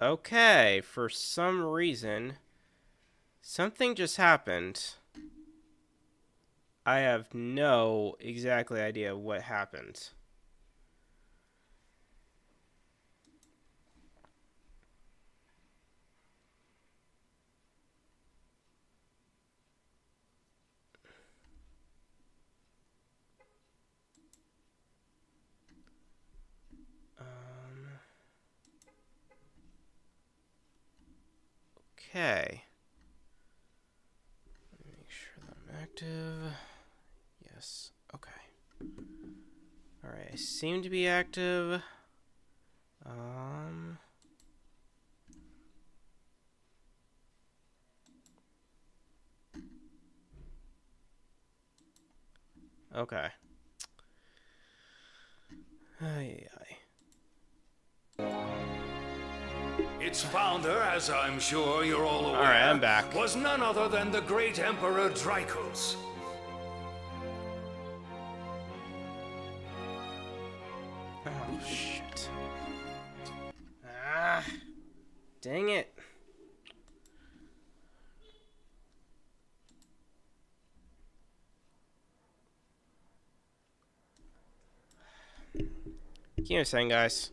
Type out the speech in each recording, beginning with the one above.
Okay, for some reason, something just happened. I have no exactly idea what happened. Okay. Make sure that I'm active. Yes. Okay. Alright, I seem to be active. Okay. Ay, ay. Its founder, as I'm sure you're all aware, Alright, I'm back. was none other than the great Emperor Dracos. Oh, shit. Ah, dang it. Give me a second, guys.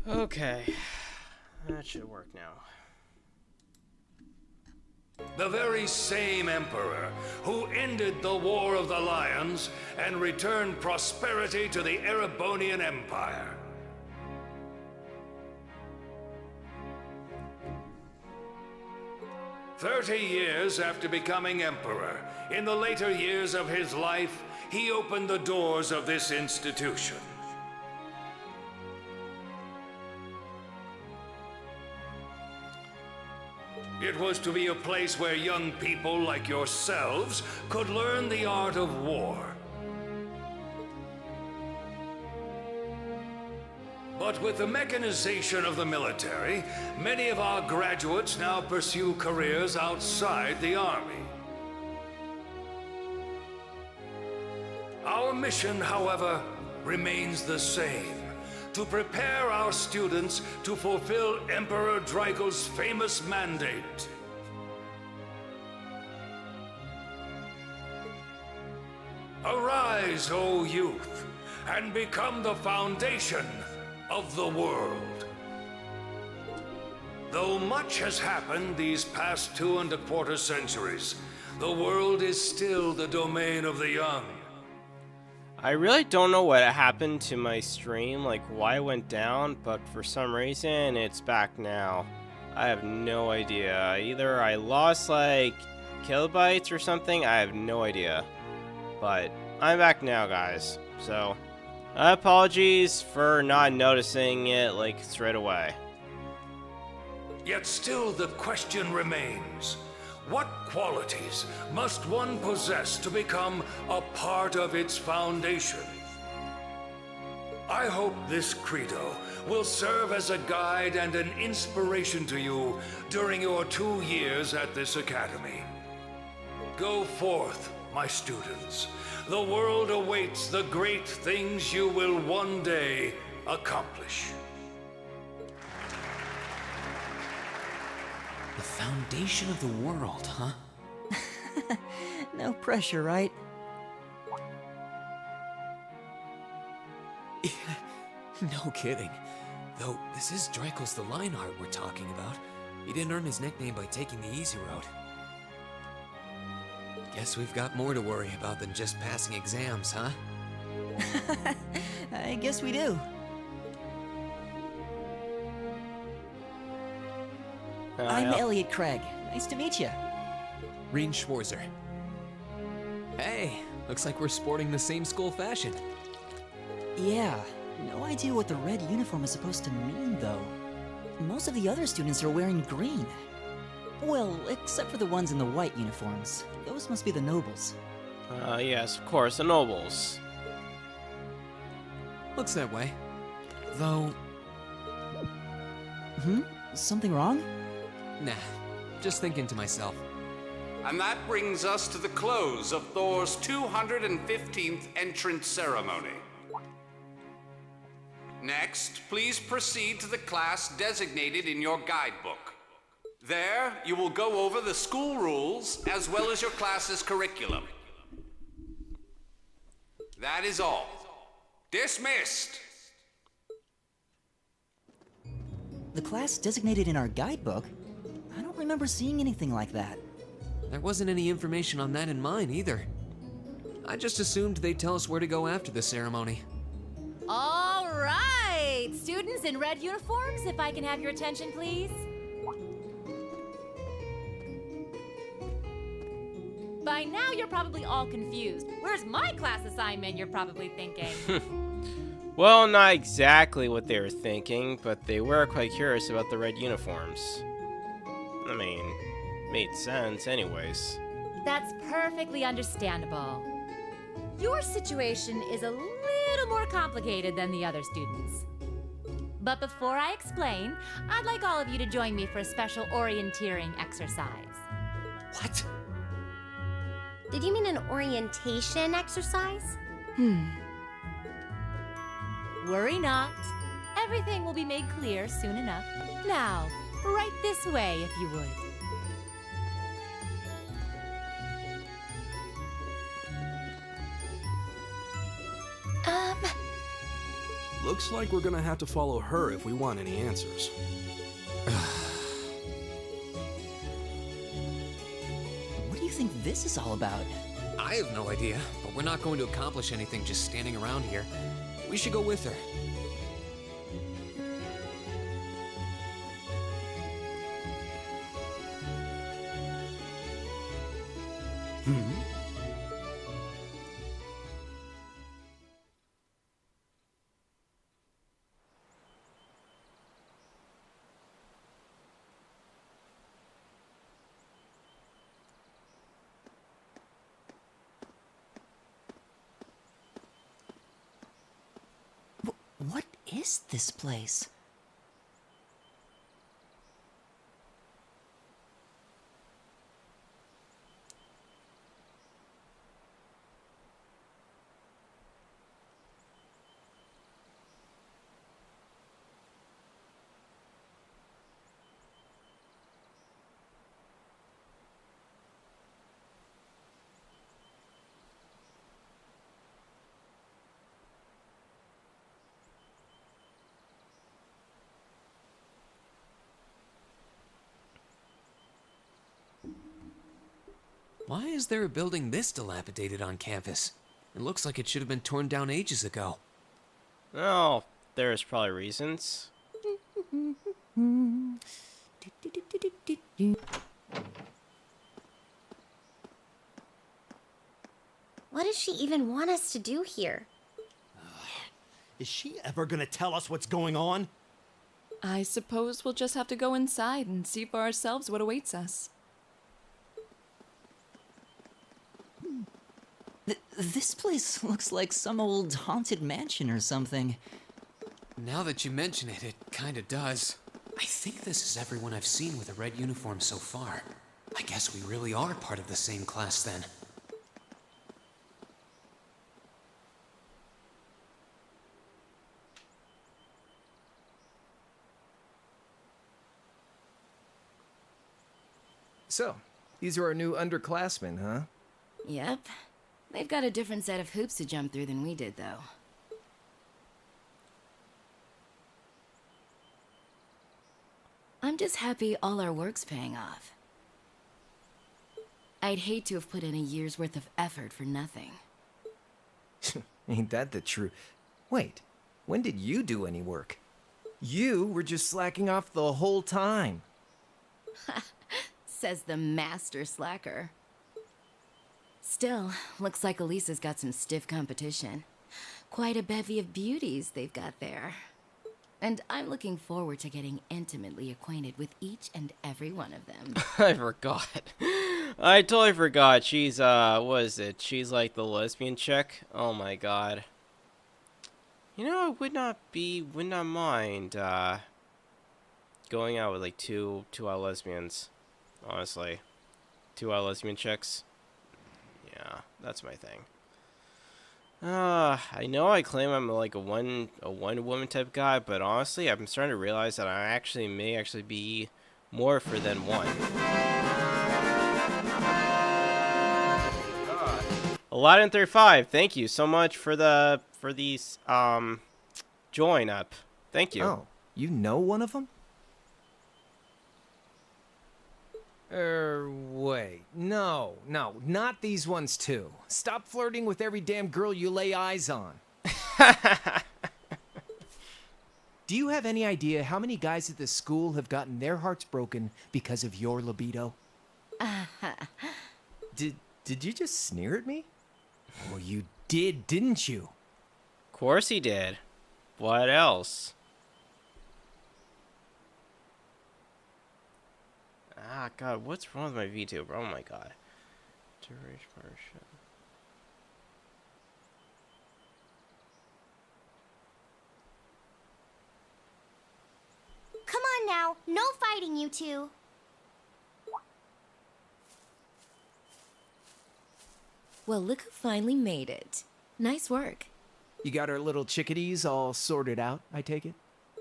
Okay. That should work now. The very same emperor who ended the War of the Lions and returned prosperity to the Erebonian Empire. "30 years after becoming emperor, in the later years of his life, he opened the doors of this institution. It was to be a place where young people like yourselves could learn the art of war. But with the mechanization of the military, many of our graduates now pursue careers outside the Army. Our mission, however, remains the same: to prepare our students to fulfill Emperor Draco's famous mandate. Arise, O youth, and become the foundation of the world. Though much has happened these past 2¼ centuries, the world is still the domain of the young. I really don't know what happened to my stream, like why it went down, but for some reason it's back now. I have no idea. Either I lost like kilobytes or something, I have no idea. But I'm back now, guys. So, apologies for not noticing it like straight away. Yet still the question remains: what qualities must one possess to become a part of its foundation? I hope this credo will serve as a guide and an inspiration to you during your 2 years at this academy. Go forth, my students. The world awaits the great things you will one day accomplish. The foundation of the world, huh? No pressure, right? No kidding. Though, this is Draco's the Lionheart we're talking about. He didn't earn his nickname by taking the easy road. Guess we've got more to worry about than just passing exams, huh? I guess we do. I'm Elliot Craig. Nice to meet you. Reen Schwarzer. Hey, looks like we're sporting the same school fashion. Yeah, no idea what the red uniform is supposed to mean, though. Most of the other students are wearing green. Well, except for the ones in the white uniforms. Those must be the nobles. Yes, of course, the nobles. Looks that way. Though... Something wrong? Nah, just thinking to myself. And that brings us to the close of Thor's 215th entrance ceremony. Next, please proceed to the class designated in your guidebook. There, you will go over the school rules as well as your class's curriculum. That is all. Dismissed! The class designated in our guidebook? I don't remember seeing anything like that. There wasn't any information on that in mine either. I just assumed they'd tell us where to go after the ceremony. All right! Students in red uniforms, if I can have your attention, please. By now, you're probably all confused. Where's my class assignment, you're probably thinking. Well, not exactly what they were thinking, but they were quite curious about the red uniforms. I mean, made sense anyways. That's perfectly understandable. Your situation is a little more complicated than the other students. But before I explain, I'd like all of you to join me for a special orienteering exercise. What? Did you mean an orientation exercise? Worry not. Everything will be made clear soon enough. Now, right this way, if you would. Looks like we're gonna have to follow her if we want any answers. What do you think this is all about? I have no idea, but we're not going to accomplish anything just standing around here. We should go with her. is this place? Why is there a building this dilapidated on campus? It looks like it should have been torn down ages ago. Oh, there's probably reasons. What does she even want us to do here? Is she ever gonna tell us what's going on? I suppose we'll just have to go inside and see for ourselves what awaits us. This place looks like some old haunted mansion or something. Now that you mention it, it kinda does. I think this is everyone I've seen with a red uniform so far. I guess we really are part of the same class then. So, these are our new underclassmen, huh? Yep. They've got a different set of hoops to jump through than we did, though. I'm just happy all our work's paying off. I'd hate to have put in a year's worth of effort for nothing. Ain't that the truth? Wait, when did you do any work? You were just slacking off the whole time. Says the master slacker. Still, looks like Elisa's got some stiff competition. Quite a bevy of beauties they've got there. And I'm looking forward to getting intimately acquainted with each and every one of them. I forgot. I totally forgot. She's, what is it? She's like the lesbian chick? Oh my god. You know, I would not mind, going out with like two lesbians. Honestly. Two lesbian chicks. Yeah, that's my thing. I know I claim I'm like a one woman type guy, but honestly, I'm starting to realize that I may actually be more for than one. Aladdin35, thank you so much for these join up. Thank you. Oh, you know one of them? Wait. No, not these ones too. Stop flirting with every damn girl you lay eyes on. Do you have any idea how many guys at this school have gotten their hearts broken because of your libido? Did you just sneer at me? Well, you did, didn't you? Of course he did. What else? Ah, God, what's wrong with my VTuber? Oh my God. Duration partnership. Come on now, no fighting, you two. Well, look who finally made it. Nice work. You got our little chickadees all sorted out, I take it?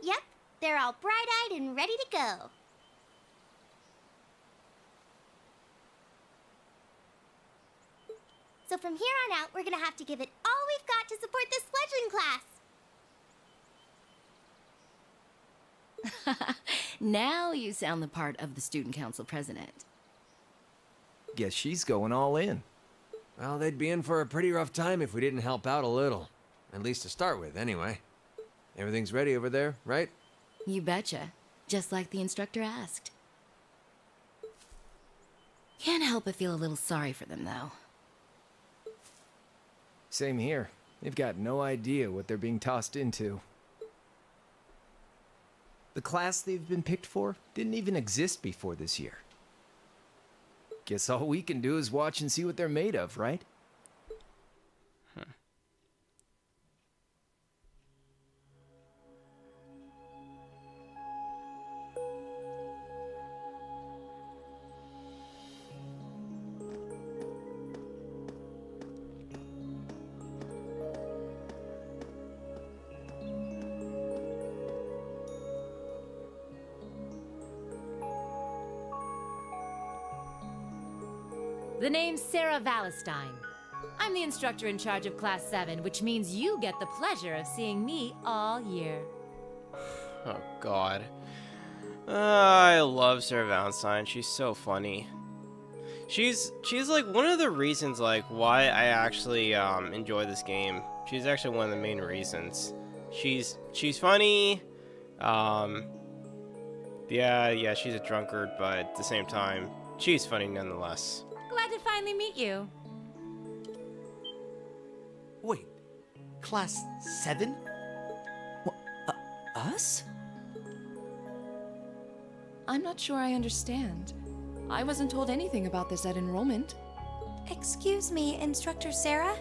Yep, they're all bright-eyed and ready to go. So from here on out, we're gonna have to give it all we've got to support this fledgling class. Now you sound the part of the student council president. Guess she's going all in. Well, they'd be in for a pretty rough time if we didn't help out a little. At least to start with, anyway. Everything's ready over there, right? You betcha. Just like the instructor asked. Can't help but feel a little sorry for them, though. Same here. They've got no idea what they're being tossed into. The class they've been picked for didn't even exist before this year. Guess all we can do is watch and see what they're made of, right? The name's Sarah Valestine. I'm the instructor in charge of Class 7, which means you get the pleasure of seeing me all year. Oh, God. I love Sarah Valentine. She's so funny. She's like one of the reasons like why I actually enjoy this game. She's actually one of the main reasons. She's funny. Yeah, she's a drunkard, but at the same time, she's funny nonetheless. Glad to finally meet you. Wait, Class 7? Us? I'm not sure I understand. I wasn't told anything about this at enrollment. Excuse me, Instructor Sarah?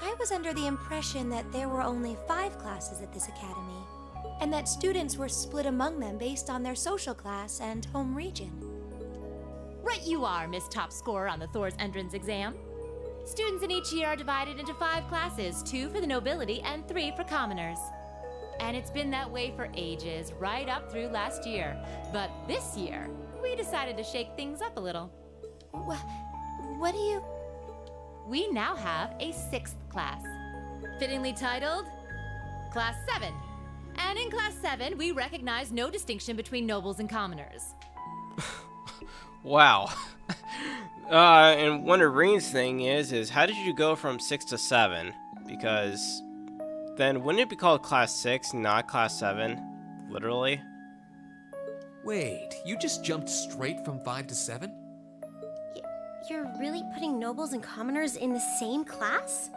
I was under the impression that there were only 5 classes at this academy, and that students were split among them based on their social class and home region. Right you are, Miss Top Scorer on the Thor's entrance exam. Students in each year are divided into 5 classes, 2 for the nobility and 3 for commoners. And it's been that way for ages, right up through last year. But this year, we decided to shake things up a little. What do you... We now have a 6th class, fittingly titled Class 7. And in Class 7, we recognize no distinction between nobles and commoners. Wow. And one of Reen's thing is how did you go from 6 to 7? Because then wouldn't it be called Class 6, not Class 7? Literally? Wait, you just jumped straight from 5 to 7? You're really putting nobles and commoners in the same class?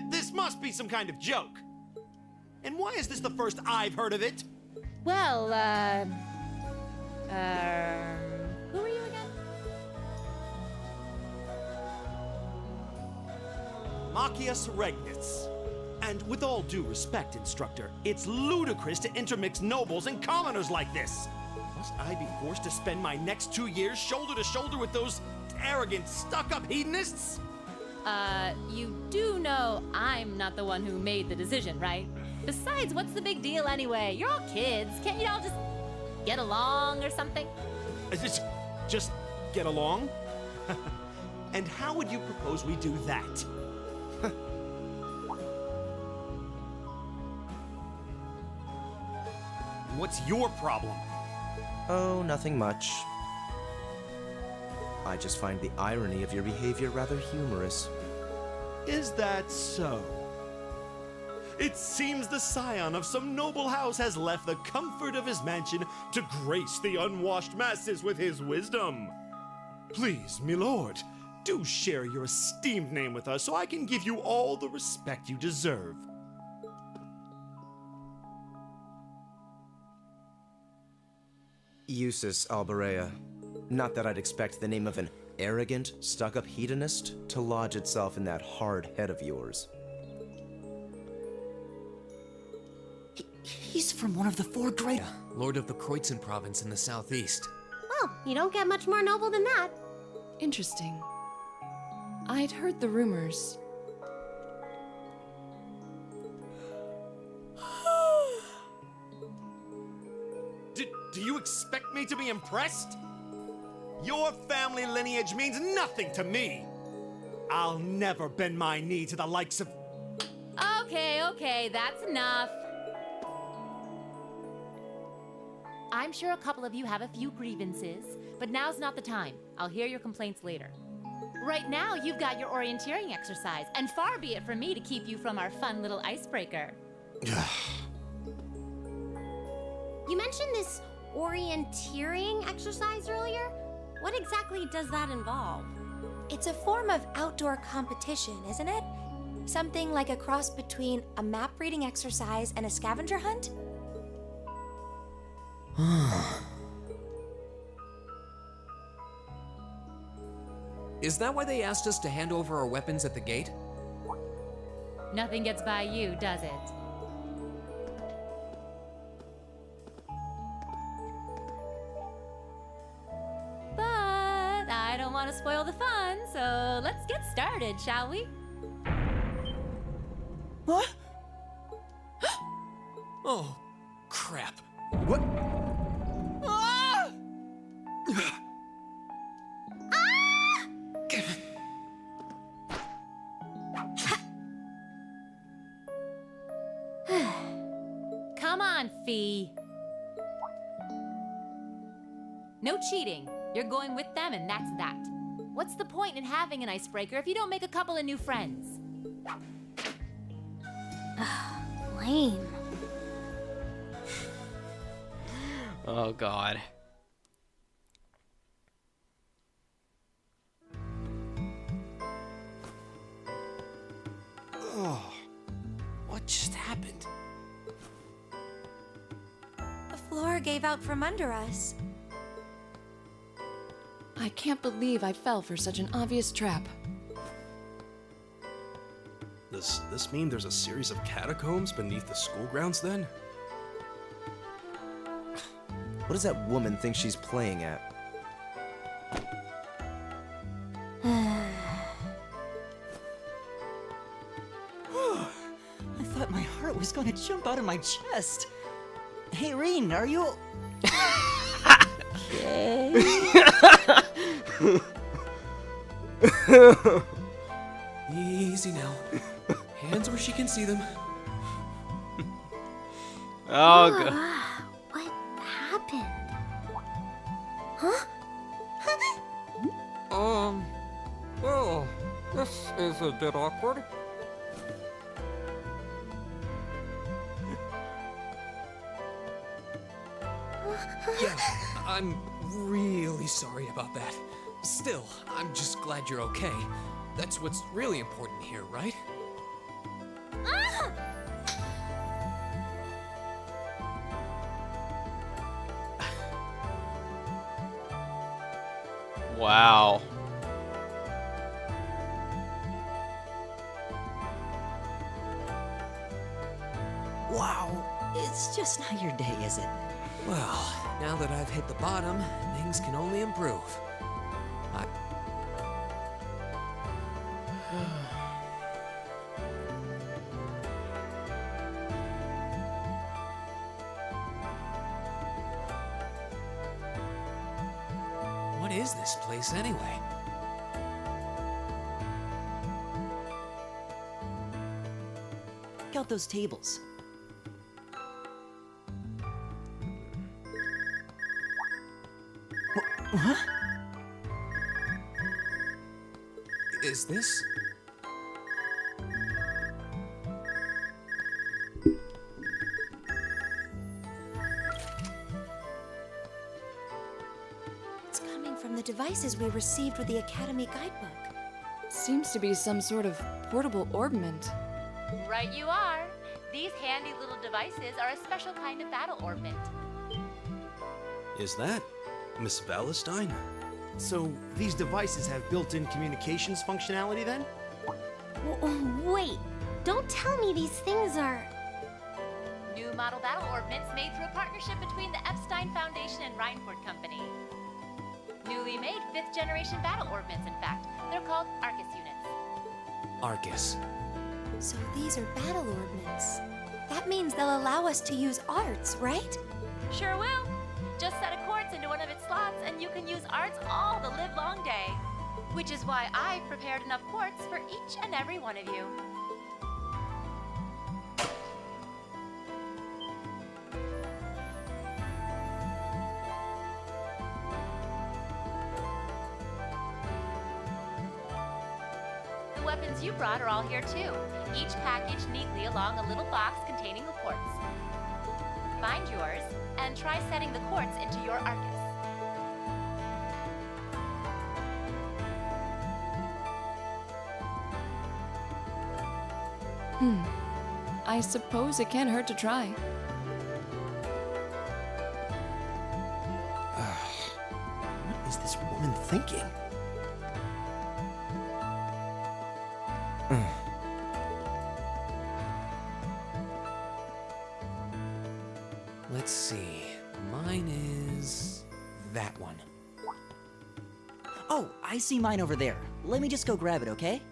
This must be some kind of joke. And why is this the first I've heard of it? Well, who are you again? Machias Regnitz. And with all due respect, Instructor, it's ludicrous to intermix nobles and commoners like this. Must I be forced to spend my next 2 years shoulder to shoulder with those arrogant, stuck-up hedonists? You do know I'm not the one who made the decision, right? Besides, what's the big deal anyway? You're all kids. Can't you all just get along or something? Just get along? And how would you propose we do that? What's your problem? Oh, nothing much. I just find the irony of your behavior rather humorous. Is that so? It seems the scion of some noble house has left the comfort of his mansion to grace the unwashed masses with his wisdom. Please, milord, do share your esteemed name with us so I can give you all the respect you deserve. Eustace Alberea. Not that I'd expect the name of an arrogant, stuck-up hedonist to lodge itself in that hard head of yours. He's from one of the 4 great... Lord of the Kreutzen province in the southeast. Well, you don't get much more noble than that. Interesting. I'd heard the rumors. Do you expect me to be impressed? Your family lineage means nothing to me. I'll never bend my knee to the likes of... Okay, that's enough. I'm sure a couple of you have a few grievances, but now's not the time. I'll hear your complaints later. Right now, you've got your orienteering exercise, and far be it from me to keep you from our fun little icebreaker. You mentioned this orienteering exercise earlier. What exactly does that involve? It's a form of outdoor competition, isn't it? Something like a cross between a map-reading exercise and a scavenger hunt? Is that why they asked us to hand over our weapons at the gate? Nothing gets by you, does it? But I don't want to spoil the fun, so let's get started, shall we? What? Oh, crap. What? Ah! Come on, Fee. No cheating. You're going with them, and that's that. What's the point in having an icebreaker if you don't make a couple of new friends? Lame. Oh, God. Oh, what just happened? The floor gave out from under us. I can't believe I fell for such an obvious trap. Does this mean there's a series of catacombs beneath the school grounds then? What does that woman think she's playing at? I thought my heart was gonna jump out of my chest. Hey, Reen, are you okay? Easy now. Hands where she can see them. Oh, God. What happened? Huh? Well, this is a bit awkward. Yeah, I'm really sorry about that. Still, I'm just glad you're okay. That's what's really important here, right? Wow. Wow, it's just not your day, is it? Well, now that I've hit the bottom, things can only improve. What is this place anyway? Check out those tables. Huh? Is this? It's coming from the devices we received with the Academy guidebook. Seems to be some sort of portable orbment. Right you are. These handy little devices are a special kind of battle orbment. Is that Miss Valentine? So these devices have built-in communications functionality then? Wait, don't tell me these things are... New model battle orbments made through a partnership between the Epstein Foundation and Reinford Company. Newly made 5th generation battle orbments, in fact. They're called Arcus units. Arcus. So these are battle orbments. That means they'll allow us to use arts, right? Sure will. Just set a quartz into one of its slots and you can use arts all the livelong day. Which is why I've prepared enough quartz for each and every one of you. The weapons you brought are all here too, each packaged neatly along a little box containing a quartz. Find yours, and try setting the quartz into your Arcus. I suppose it can't hurt to try. What is this woman thinking? Let's see. Mine is that one. Oh, I see mine over there. Let me just go grab it, okay?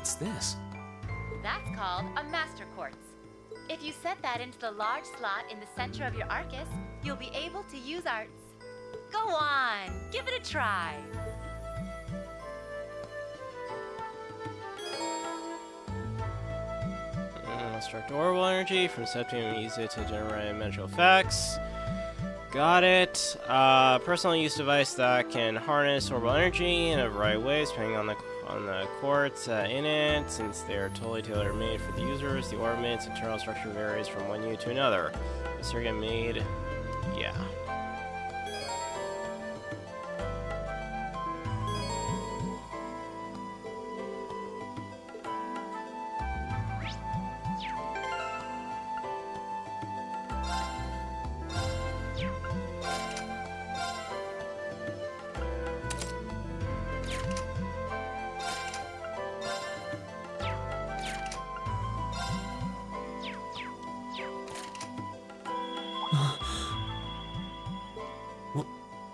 What's this? That's called a master quartz. If you set that into the large slot in the center of your Arcus, you'll be able to use arts. Go on, give it a try. Extract orbital energy from Septium and use it to generate magical effects. Got it. Personal use device that can harness orbital energy in a variety of ways, depending on the quartz in it. Since they are totally tailor-made for the users, the ornament's internal structure varies from one unit to another. The circuit made, yeah.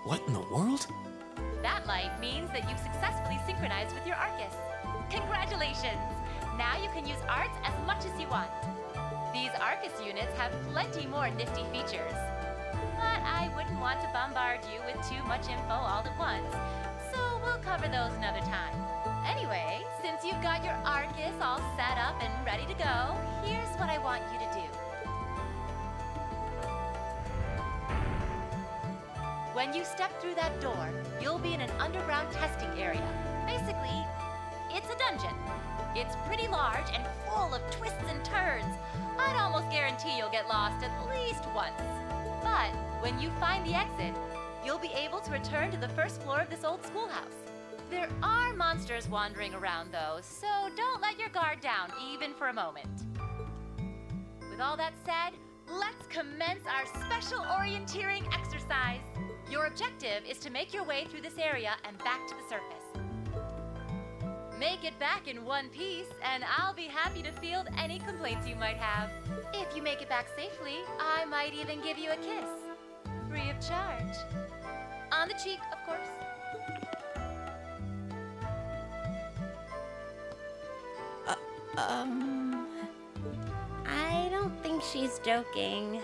What in the world? That light means that you've successfully synchronized with your Arcus. Congratulations! Now you can use arts as much as you want. These Arcus units have plenty more nifty features. But I wouldn't want to bombard you with too much info all at once, so we'll cover those another time. Anyway, since you've got your Arcus all set up and ready to go, here's what I want you to do. When you step through that door, you'll be in an underground testing area. Basically, it's a dungeon. It's pretty large and full of twists and turns. I'd almost guarantee you'll get lost at least once. But when you find the exit, you'll be able to return to the first floor of this old schoolhouse. There are monsters wandering around though, so don't let your guard down even for a moment. With all that said, let's commence our special orienteering exercise. Your objective is to make your way through this area and back to the surface. Make it back in one piece, and I'll be happy to field any complaints you might have. If you make it back safely, I might even give you a kiss. Free of charge. On the cheek, of course. I don't think she's joking.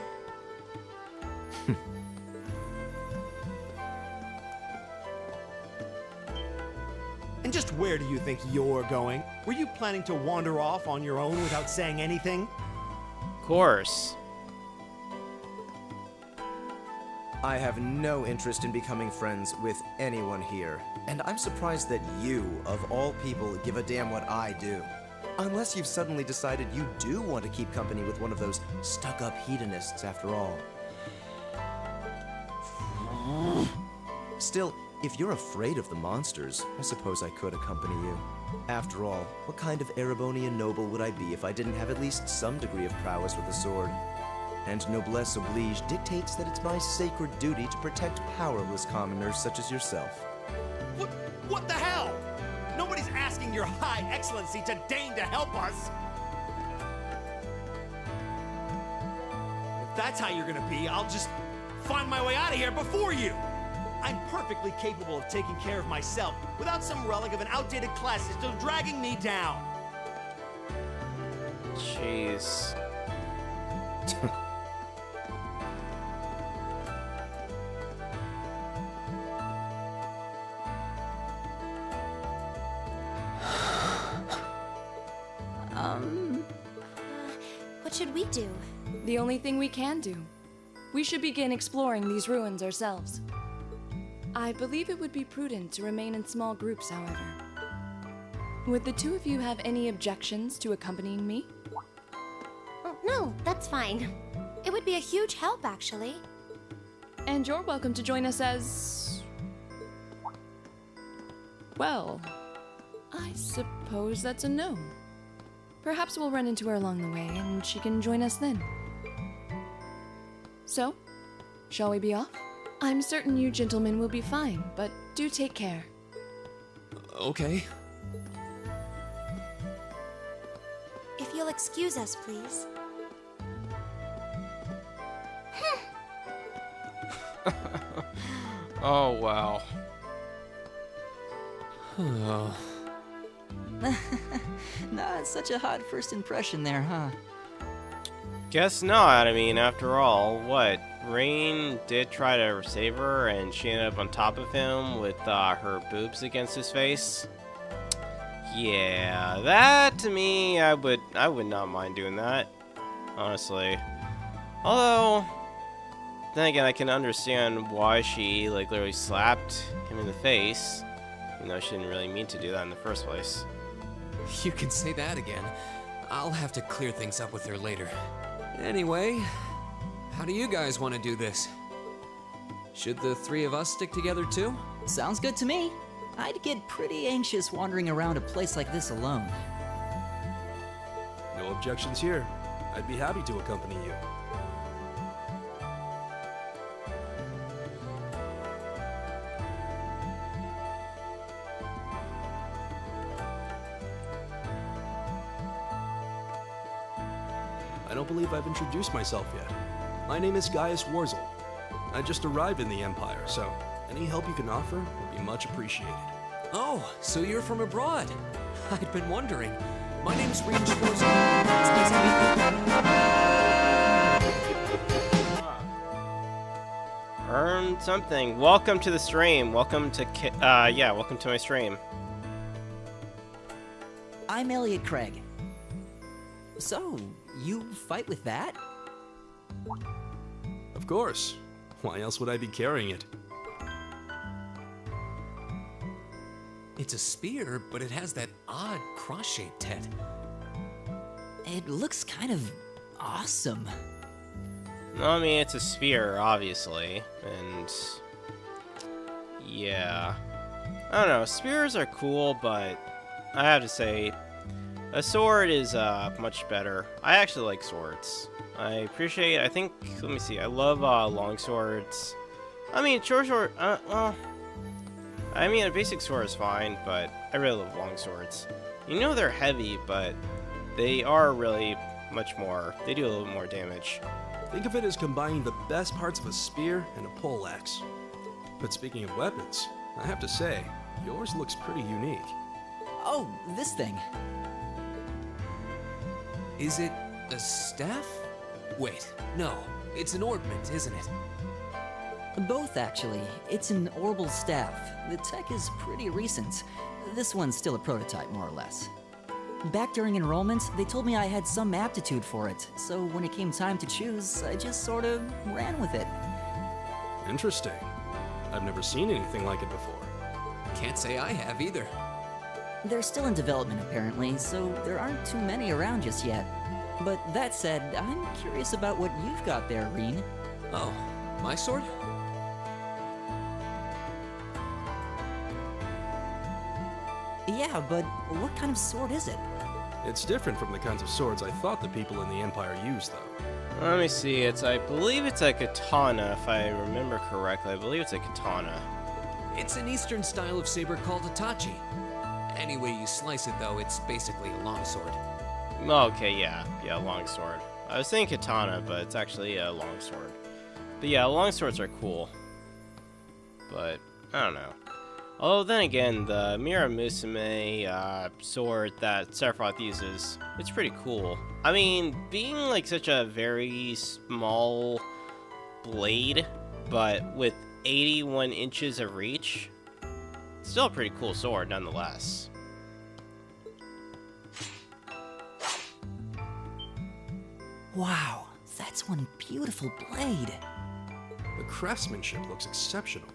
And just where do you think you're going? Were you planning to wander off on your own without saying anything? Of course. I have no interest in becoming friends with anyone here, and I'm surprised that you, of all people, give a damn what I do. Unless you've suddenly decided you do want to keep company with one of those stuck-up hedonists after all. Still, if you're afraid of the monsters, I suppose I could accompany you. After all, what kind of Erebonian noble would I be if I didn't have at least some degree of prowess with a sword? And noblesse oblige dictates that it's my sacred duty to protect powerless commoners such as yourself. What the hell? Nobody's asking your high excellency to deign to help us! If that's how you're gonna be, I'll just find my way out of here before you! I'm perfectly capable of taking care of myself without some relic of an outdated class system dragging me down. Jeez. What should we do? The only thing we can do. We should begin exploring these ruins ourselves. I believe it would be prudent to remain in small groups, however. Would the two of you have any objections to accompanying me? Oh, no, that's fine. It would be a huge help, actually. And you're welcome to join us as... well, I suppose that's a no. Perhaps we'll run into her along the way, and she can join us then. So, shall we be off? I'm certain you gentlemen will be fine, but do take care. Okay. If you'll excuse us, please. Oh, wow. Not such a hot first impression there, huh? Guess not. I mean, after all, what? Rain did try to save her, and she ended up on top of him with her boobs against his face. Yeah, that to me, I would not mind doing that, honestly. Although, then again, I can understand why she like literally slapped him in the face, even though she didn't really mean to do that in the first place. You can say that again. I'll have to clear things up with her later. Anyway, how do you guys want to do this? Should the three of us stick together too? Sounds good to me. I'd get pretty anxious wandering around a place like this alone. No objections here. I'd be happy to accompany you. I don't believe I've introduced myself yet. My name is Gaius Warzel. I just arrived in the Empire, so any help you can offer would be much appreciated. Oh, so you're from abroad. I'd been wondering. My name's Rean Schwarzer. It's nice to meet you. Earn something. Welcome to the stream. Welcome to welcome to my stream. I'm Elliot Craig. So, you fight with that? Of course. Why else would I be carrying it? It's a spear, but it has that odd cross-shaped head. It looks kind of awesome. No, I mean, it's a spear, obviously, and yeah. I don't know, spears are cool, but I have to say, a sword is much better. I actually like swords. I think, let me see, I love long swords. I mean, short sword, well, I mean, a basic sword is fine, but I really love long swords. You know they're heavy, but they are really much more, they do a little more damage. Think of it as combining the best parts of a spear and a poleaxe. But speaking of weapons, I have to say, yours looks pretty unique. Oh, this thing. Is it a staff? Wait, no. It's an ornament, isn't it? Both, actually. It's an orbal staff. The tech is pretty recent. This one's still a prototype, more or less. Back during enrollment, they told me I had some aptitude for it, so when it came time to choose, I just sort of ran with it. Interesting. I've never seen anything like it before. Can't say I have either. They're still in development, apparently, so there aren't too many around just yet. But that said, I'm curious about what you've got there, Rean. Oh, my sword? Yeah, but what kind of sword is it? It's different from the kinds of swords I thought the people in the Empire used, though. Let me see, I believe it's a katana, if I remember correctly. I believe it's a katana. It's an Eastern style of saber called Itachi. Any way you slice it, though, it's basically a longsword. Okay, yeah, longsword. I was saying katana, but it's actually a longsword. But yeah, longswords are cool. But, I don't know. Although then again, the Mira Musume sword that Sephiroth uses, it's pretty cool. I mean, being like such a very small blade, but with 81 inches of reach, it's still a pretty cool sword nonetheless. Wow, that's one beautiful blade. The craftsmanship looks exceptional.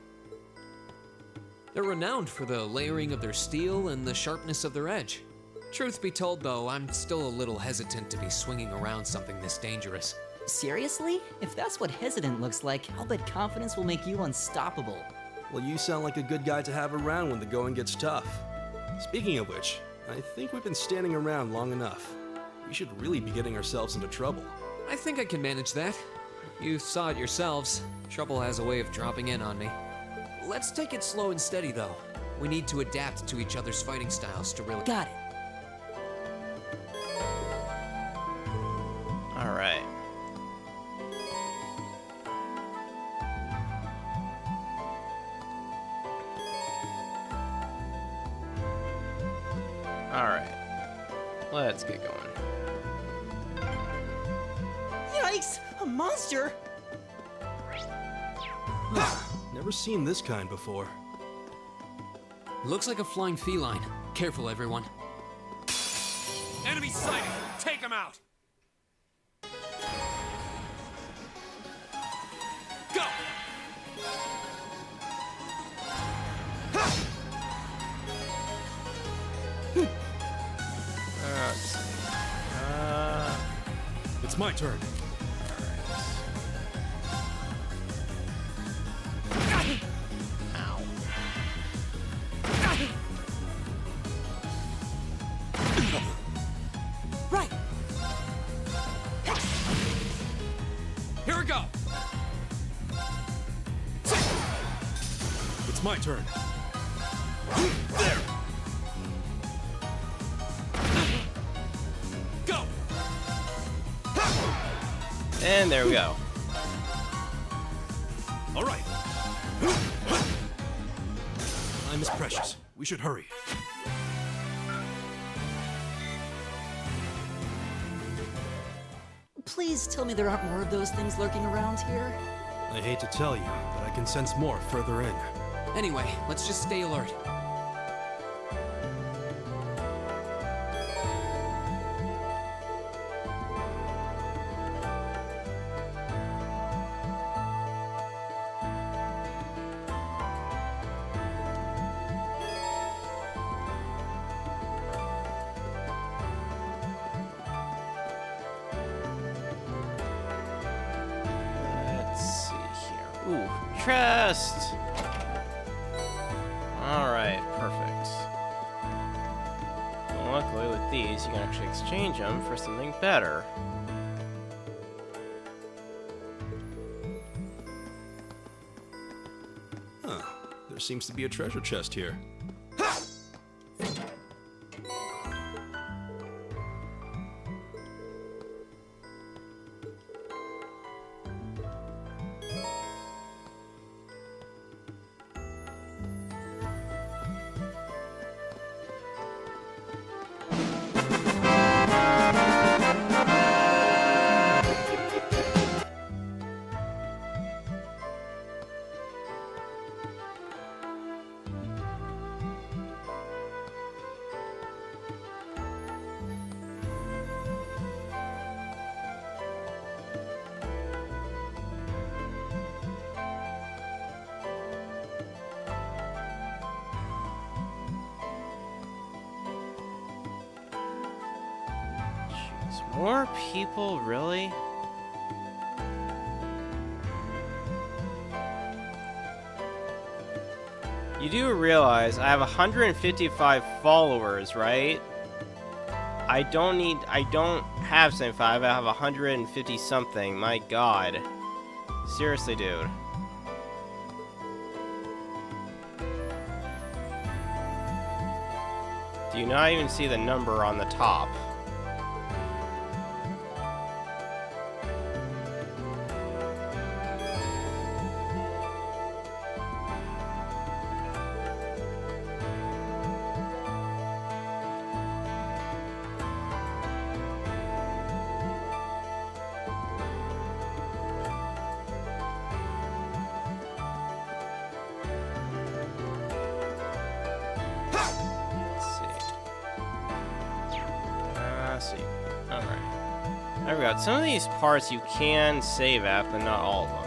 They're renowned for the layering of their steel and the sharpness of their edge. Truth be told, though, I'm still a little hesitant to be swinging around something this dangerous. Seriously? If that's what hesitant looks like, I'll bet confidence will make you unstoppable. Well, you sound like a good guy to have around when the going gets tough. Speaking of which, I think we've been standing around long enough. We should really be getting ourselves into trouble. I think I can manage that. You saw it yourselves. Trouble has a way of dropping in on me. Let's take it slow and steady, though. We need to adapt to each other's fighting styles to really... Got it. Alright. Alright. Let's get going. Yikes! A monster! Never seen this kind before. Looks like a flying feline. Careful, everyone. Enemy sighted! Take him out! Go! Let's see. It's my turn. Right! Here we go! It's my turn. There! Go! And there we go. All right. Time is precious. We should hurry. Please tell me there aren't more of those things lurking around here. I hate to tell you, but I can sense more further in. Anyway, let's just stay alert. Let's see here. Ooh, chest! Alright, perfect. Well, luckily with these, you can actually exchange them for something better. Huh. There seems to be a treasure chest here. Jeez, more people, really? You do realize I have 155 followers, right? I don't have 75, I have 150 something, my god. Seriously, dude. Do you not even see the number on the top? Alright. There we go. Some of these parts you can save at, but not all of them.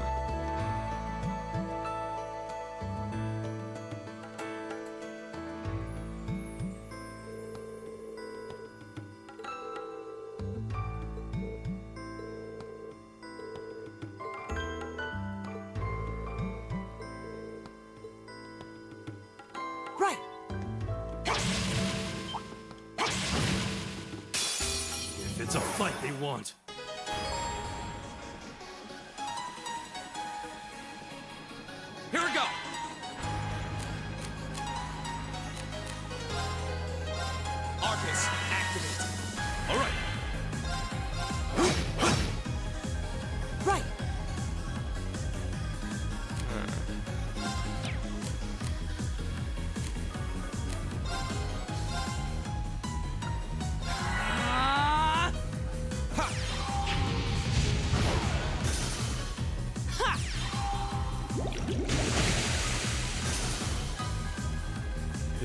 Right! If it's a fight they want. Here we go! Arcus, activate. All right. Right!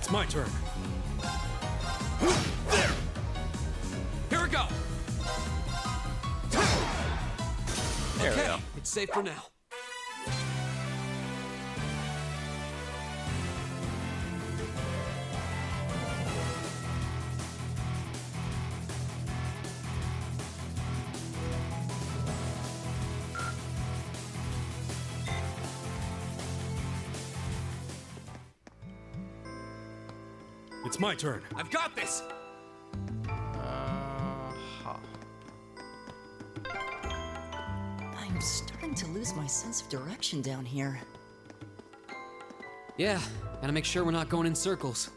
It's my turn. There! Here we go! There we Okay, go. it's safe for now. It's my turn. I've got this! Huh. I'm starting to lose my sense of direction down here. Yeah, gotta make sure we're not going in circles.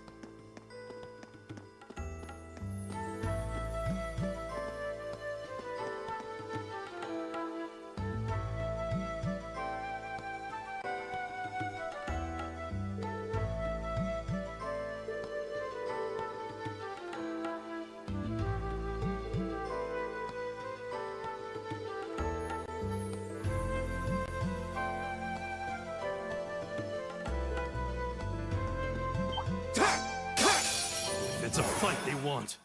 It's a fight they want.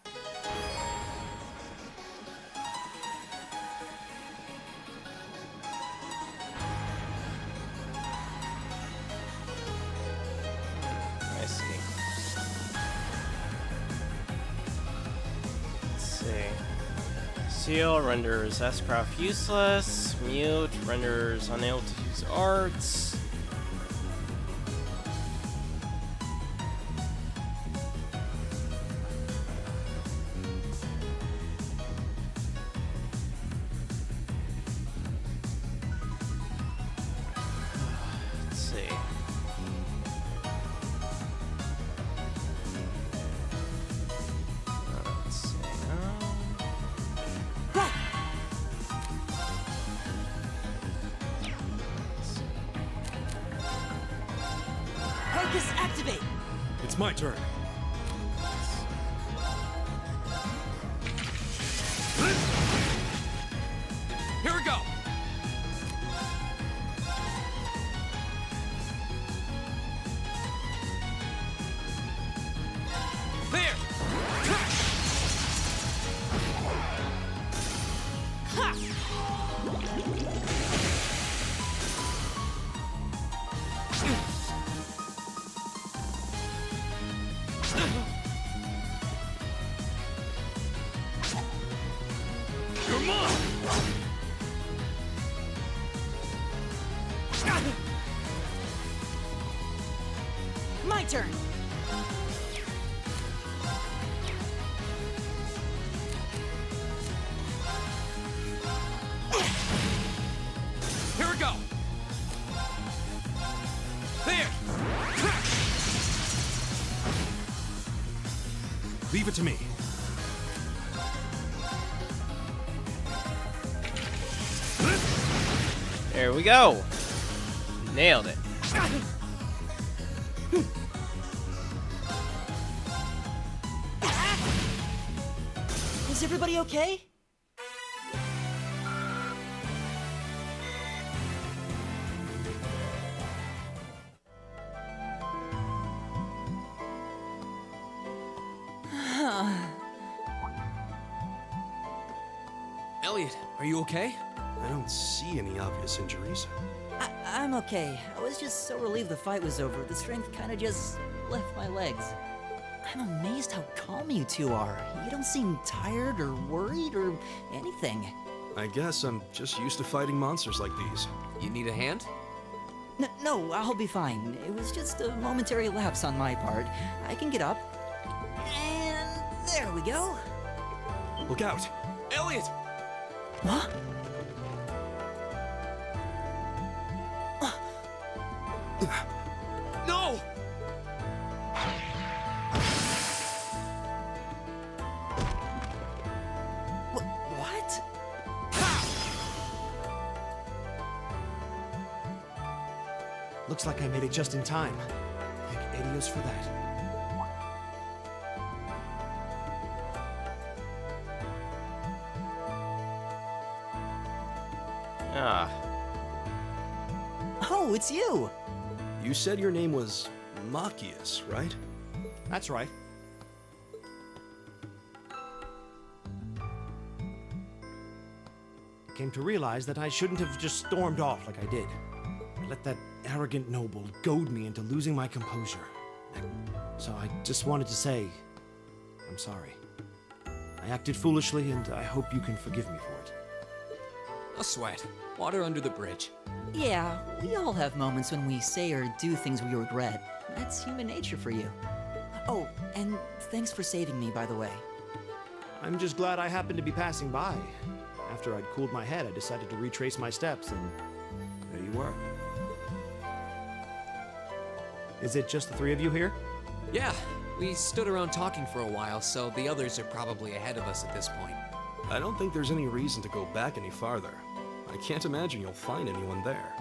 I see. Let's see. Seal renders S-Craft useless. Mute renders unable to use arts. Let's see. Let's see. Focus activate! It's my turn. Here we go! There! You're mine! My turn! Here we go! There! Leave it to me. There we go. Nailed it. Is everybody okay? Elliot, are you okay? I don't see any obvious injuries. I'm okay. I was just so relieved the fight was over. The strength kind of just left my legs. I'm amazed how calm you two are. You don't seem tired or worried or anything. I guess I'm just used to fighting monsters like these. You need a hand? No, I'll be fine. It was just a momentary lapse on my part. I can get up. And there we go. Look out! Elliot! Huh? No! What? Looks like I made it just in time. Thank Adios for that. Ah. Oh, it's you! You said your name was Machias, right? That's right. I came to realize that I shouldn't have just stormed off like I did. I let that arrogant noble goad me into losing my composure. So I just wanted to say, I'm sorry. I acted foolishly, and I hope you can forgive me for it. No sweat. Water under the bridge. Yeah, we all have moments when we say or do things we regret. That's human nature for you. Oh, and thanks for saving me, by the way. I'm just glad I happened to be passing by. After I'd cooled my head, I decided to retrace my steps, and there you were. Is it just the three of you here? Yeah, we stood around talking for a while, so the others are probably ahead of us at this point. I don't think there's any reason to go back any farther. I can't imagine you'll find anyone there.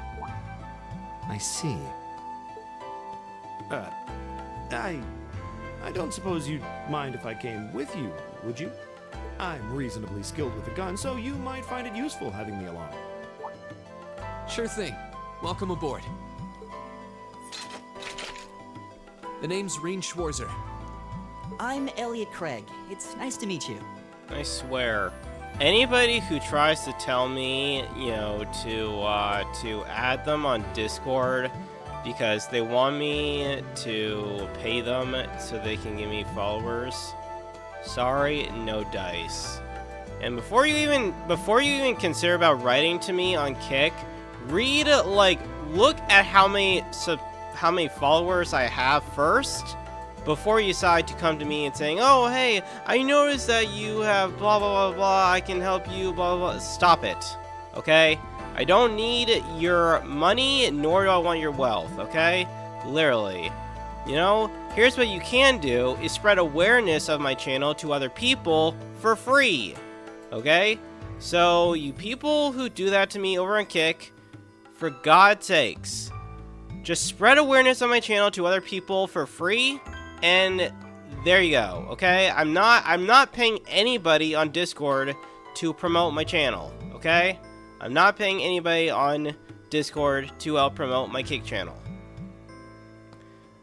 I see. I don't suppose you'd mind if I came with you, would you? I'm reasonably skilled with a gun, so you might find it useful having me along. Sure thing. Welcome aboard. The name's Reen Schwarzer. I'm Elliot Craig. It's nice to meet you. I swear, anybody who tries to tell me, to add them on Discord because they want me to pay them so they can give me followers, sorry, no dice. And before you even consider about writing to me on Kick, look at how many followers I have first before you decide to come to me and saying, oh, hey, I noticed that you have blah, blah, blah, blah, I can help you, blah, blah, blah. Stop it, okay? I don't need your money, nor do I want your wealth, okay? Literally. Here's what you can do, is spread awareness of my channel to other people for free, okay? So, you people who do that to me over on Kick, for God's sakes, just spread awareness of my channel to other people for free, and there you go, okay? I'm not paying anybody on Discord to promote my channel, okay? I'm not paying anybody on Discord to help promote my Kick channel.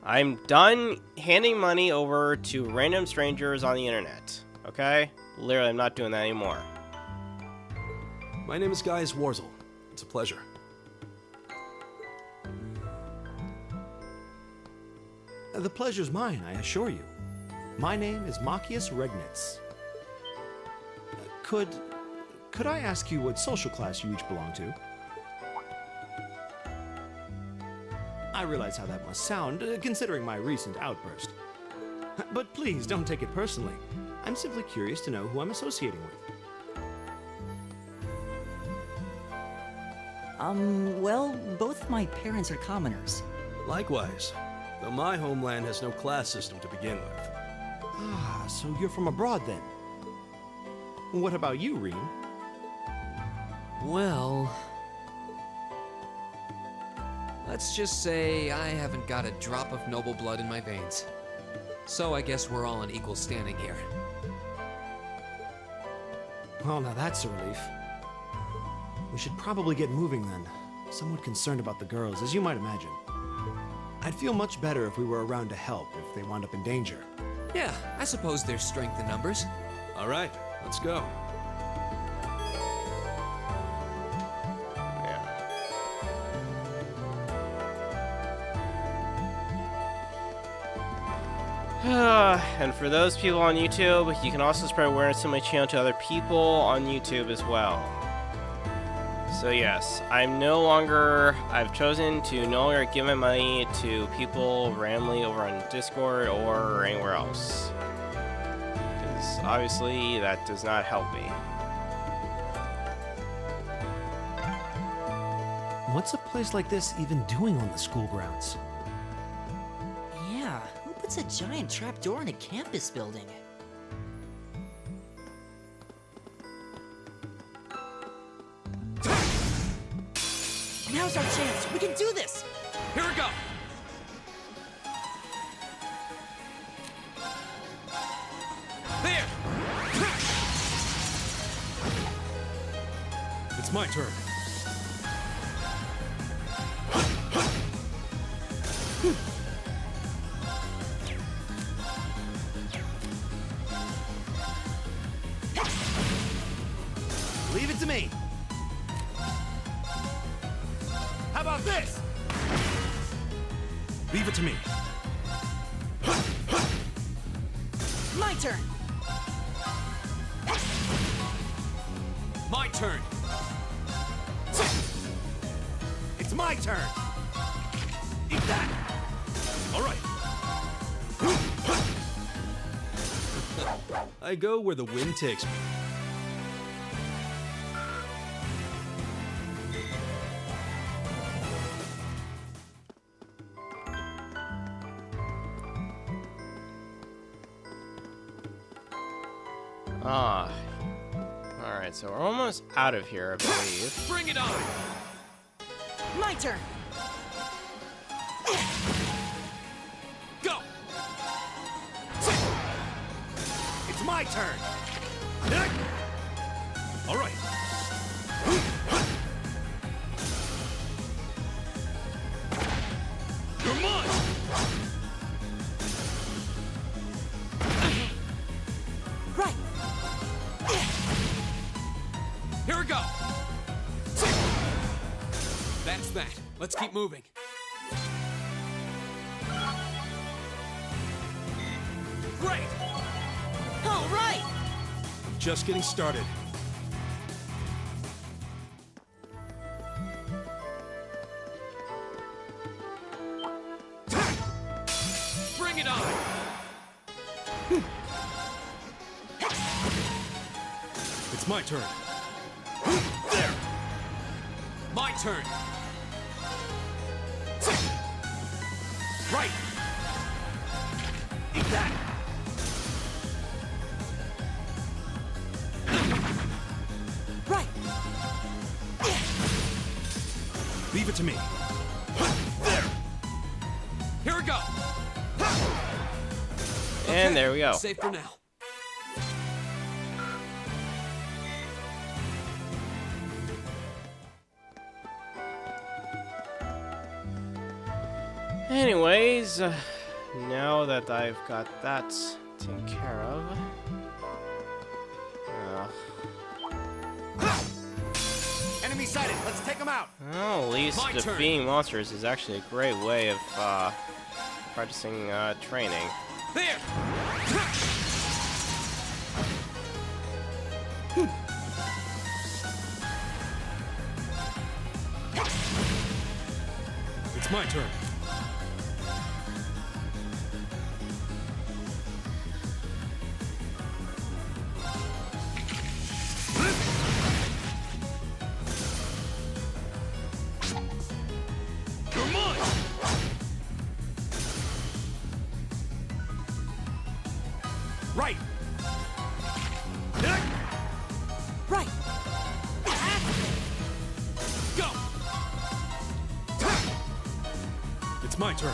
I'm done handing money over to random strangers on the internet, okay? Literally, I'm not doing that anymore. My name is Gaius Warzel. It's a pleasure. The pleasure's mine, I assure you. My name is Machias Regnitz. Could I ask you what social class you each belong to? I realize how that must sound, considering my recent outburst. But please, don't take it personally. I'm simply curious to know who I'm associating with. Well, both my parents are commoners. Likewise, though my homeland has no class system to begin with. Ah, so you're from abroad then? What about you, Reen? Well, let's just say I haven't got a drop of noble blood in my veins. So I guess we're all in equal standing here. Well, now that's a relief. We should probably get moving then. Somewhat concerned about the girls, as you might imagine. I'd feel much better if we were around to help if they wound up in danger. Yeah, I suppose there's strength in numbers. All right, let's go. And for those people on YouTube, you can also spread awareness of my channel to other people on YouTube as well. So yes, I've chosen to no longer give my money to people randomly over on Discord or anywhere else. Because obviously that does not help me. What's a place like this even doing on the school grounds? Yeah, who puts a giant trapdoor in a campus building? Now's our chance! We can do this! Here we go! There! It's my turn. Leave it to me. My turn! My turn! It's my turn! Eat that! All right. I go where the wind takes me. Ah. Alright, so we're almost out of here, I believe. Bring it on! My turn! Go! It's my turn! All right. You're mine! Right! Here we go! That's that. Let's keep moving. Great! All right! Just getting started. Bring it on! It's my turn. There! My turn! Right! Eat that! Right! Leave it to me. There! Here we go! And there we go. Safe for now. Anyways, now that I've got that taken care of, Enemy sighted. Let's take them out. well, at least My turn. defeating monsters is actually a great way of practicing training. There! It's my turn. You're mine! Right! Right! Go! It's my turn.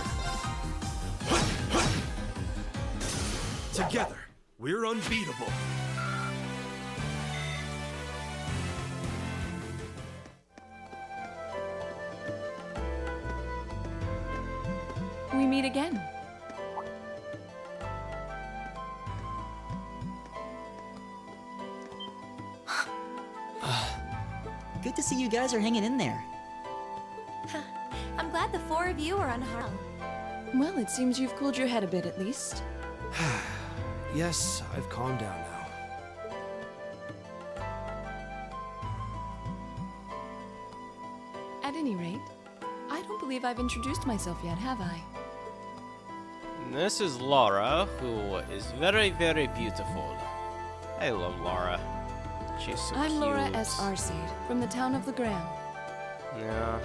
Together, we're unbeatable. We meet again. Good to see you guys are hanging in there. I'm glad the four of you are unharmed. Well, it seems you've cooled your head a bit at least. Yes, I've calmed down now. At any rate, I don't believe I've introduced myself yet, have I? This is Laura, who is very, very beautiful. I love Laura. She's so I'm cute. Laura S. Arcade, from the town of Legram. Yeah.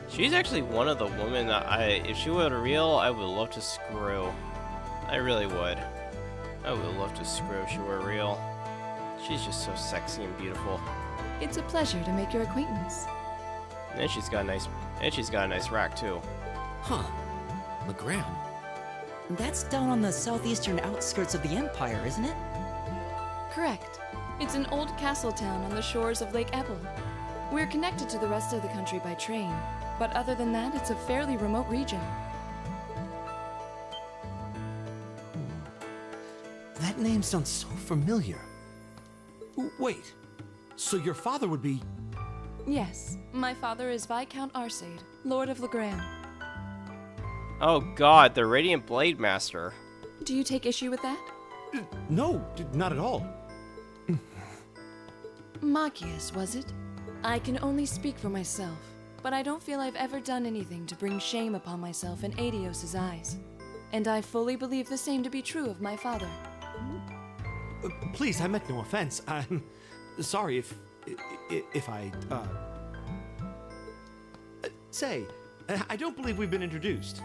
She's actually one of the women that if she were real, I would love to screw. I really would. I would love to screw if she were real. She's just so sexy and beautiful. It's a pleasure to make your acquaintance. And she's got a nice rack too. Huh. Legram. That's down on the southeastern outskirts of the Empire, isn't it? Correct. It's an old castle town on the shores of Lake Ebble. We're connected to the rest of the country by train, but other than that, it's a fairly remote region. That name sounds so familiar. Wait, so your father would be... Yes, my father is Viscount Arcade, Lord of Legram. Oh god, the Radiant Blade Master. Do you take issue with that? No, not at all. Machias, was it? I can only speak for myself, but I don't feel I've ever done anything to bring shame upon myself in Adios's eyes. And I fully believe the same to be true of my father. Please, I meant no offense. I'm sorry if I, Say, I don't believe we've been introduced.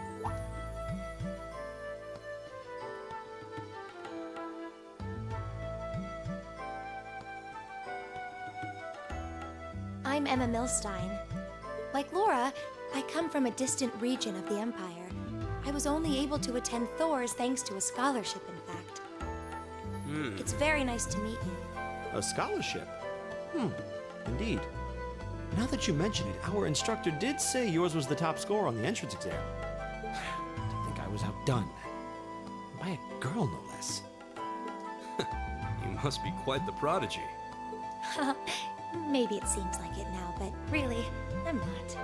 I'm Emma Milstein. Like Laura, I come from a distant region of the Empire. I was only able to attend Thor's thanks to a scholarship, in fact. It's very nice to meet you. A scholarship? Indeed. Now that you mention it, our instructor did say yours was the top score on the entrance exam. I think I was outdone. By a girl, no less. You must be quite the prodigy. Maybe it seems like it now, but really, I'm not.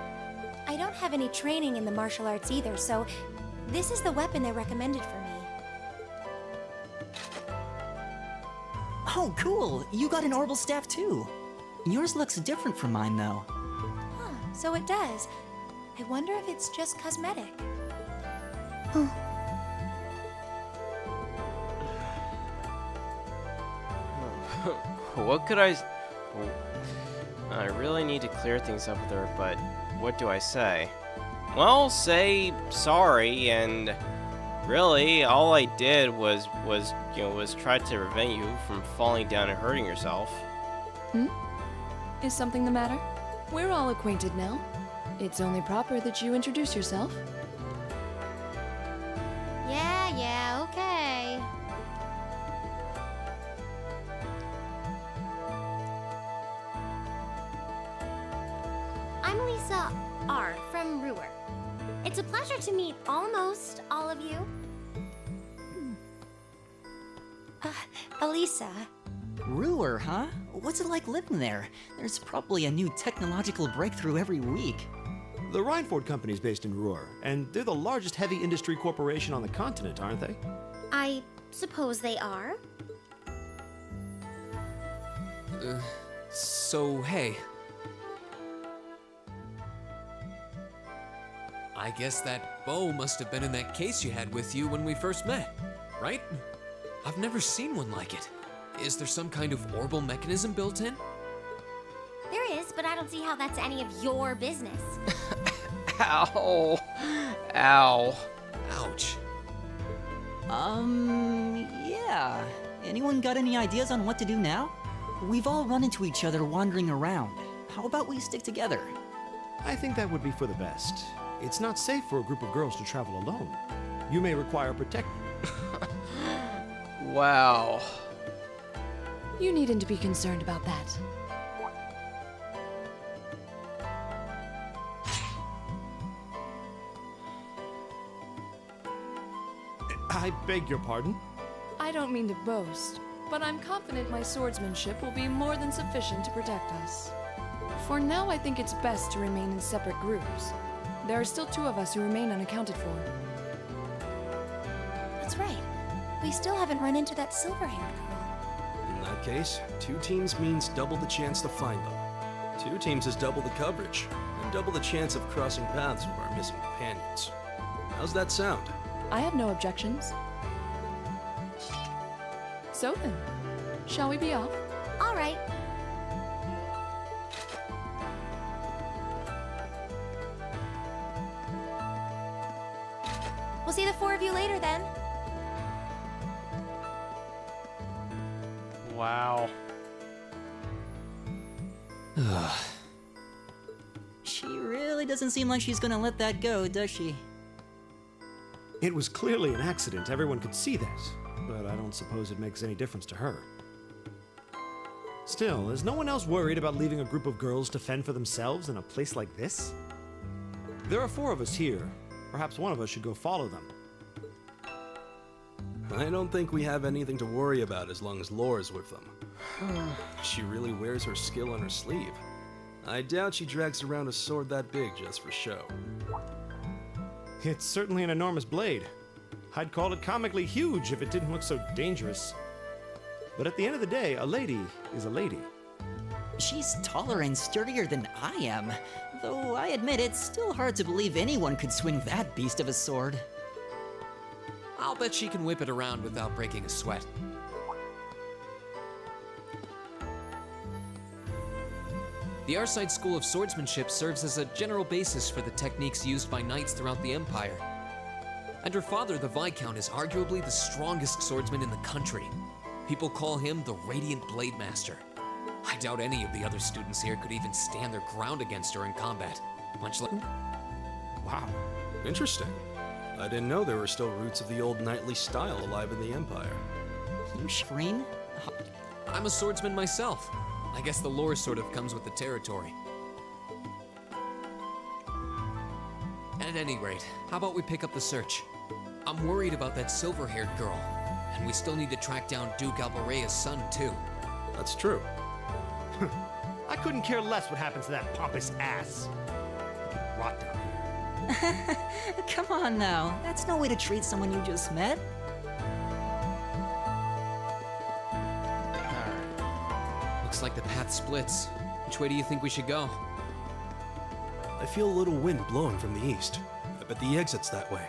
I don't have any training in the martial arts either, so this is the weapon they recommended for me. Oh, cool! You got an orbital staff too. Yours looks different from mine, though. Huh, so it does. I wonder if it's just cosmetic. What could I really need to clear things up with her, but what do I say? Well, say sorry, and really, all I did was try to prevent you from falling down and hurting yourself. Is something the matter? We're all acquainted now. It's only proper that you introduce yourself. Yeah, okay. I'm Lisa R. from Ruhr. It's a pleasure to meet almost all of you. Elisa. Ruhr, huh? What's it like living there? There's probably a new technological breakthrough every week. The Reinford Company's based in Ruhr, and they're the largest heavy industry corporation on the continent, aren't they? I suppose they are. So, hey. I guess that bow must have been in that case you had with you when we first met, right? I've never seen one like it. Is there some kind of orbital mechanism built in? There is, but I don't see how that's any of your business. Ow. Ow. Ouch. Yeah. Anyone got any ideas on what to do now? We've all run into each other wandering around. How about we stick together? I think that would be for the best. It's not safe for a group of girls to travel alone. You may require protection. Wow. You needn't to be concerned about that. I beg your pardon? I don't mean to boast, but I'm confident my swordsmanship will be more than sufficient to protect us. For now, I think it's best to remain in separate groups. There are still 2 of us who remain unaccounted for. That's right. We still haven't run into that silver-haired girl. In that case, 2 teams means double the chance to find them. 2 teams is double the coverage, and double the chance of crossing paths with our missing companions. How's that sound? I have no objections. So then, shall we be off? All right. We'll see the 4 of you later then. Wow. She really doesn't seem like she's gonna let that go, does she? It was clearly an accident. Everyone could see that. But I don't suppose it makes any difference to her. Still, is no one else worried about leaving a group of girls to fend for themselves in a place like this? There are 4 of us here. Perhaps one of us should go follow them. I don't think we have anything to worry about as long as Laura's with them. She really wears her skill on her sleeve. I doubt she drags around a sword that big just for show. It's certainly an enormous blade. I'd call it comically huge if it didn't look so dangerous. But at the end of the day, a lady is a lady. She's taller and sturdier than I am, though I admit it's still hard to believe anyone could swing that beast of a sword. I'll bet she can whip it around without breaking a sweat. The Arside School of Swordsmanship serves as a general basis for the techniques used by knights throughout the Empire. And her father, the Viscount, is arguably the strongest swordsman in the country. People call him the Radiant Blade Master. I doubt any of the other students here could even stand their ground against her in combat, much like... Wow, interesting. I didn't know there were still roots of the old knightly style alive in the Empire. You scream? I'm a swordsman myself. I guess the lore sort of comes with the territory. At any rate, how about we pick up the search? I'm worried about that silver-haired girl, and we still need to track down Duke Albarea's son, too. That's true. I couldn't care less what happens to that pompous ass. He can rot down here. Come on now, that's no way to treat someone you just met. Looks like the path splits. Which way do you think we should go? I feel a little wind blowing from the east. I bet the exit's that way.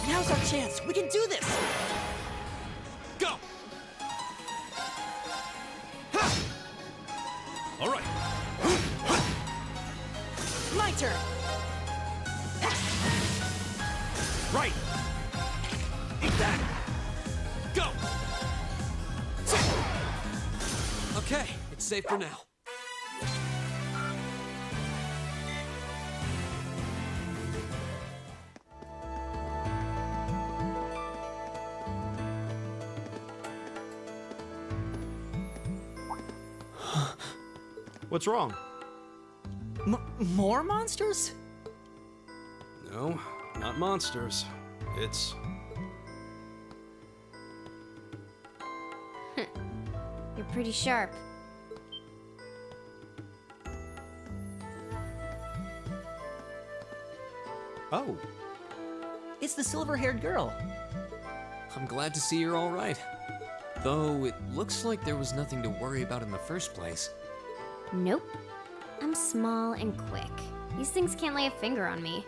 Now's our chance. We can do this. Go! Ha! All right. My turn. Right. Eat that. Go. Okay, it's safe for now. What's wrong? More monsters? No, not monsters. It's... You're pretty sharp. Oh. It's the silver-haired girl. I'm glad to see you're all right. Though it looks like there was nothing to worry about in the first place. Nope. I'm small and quick. These things can't lay a finger on me.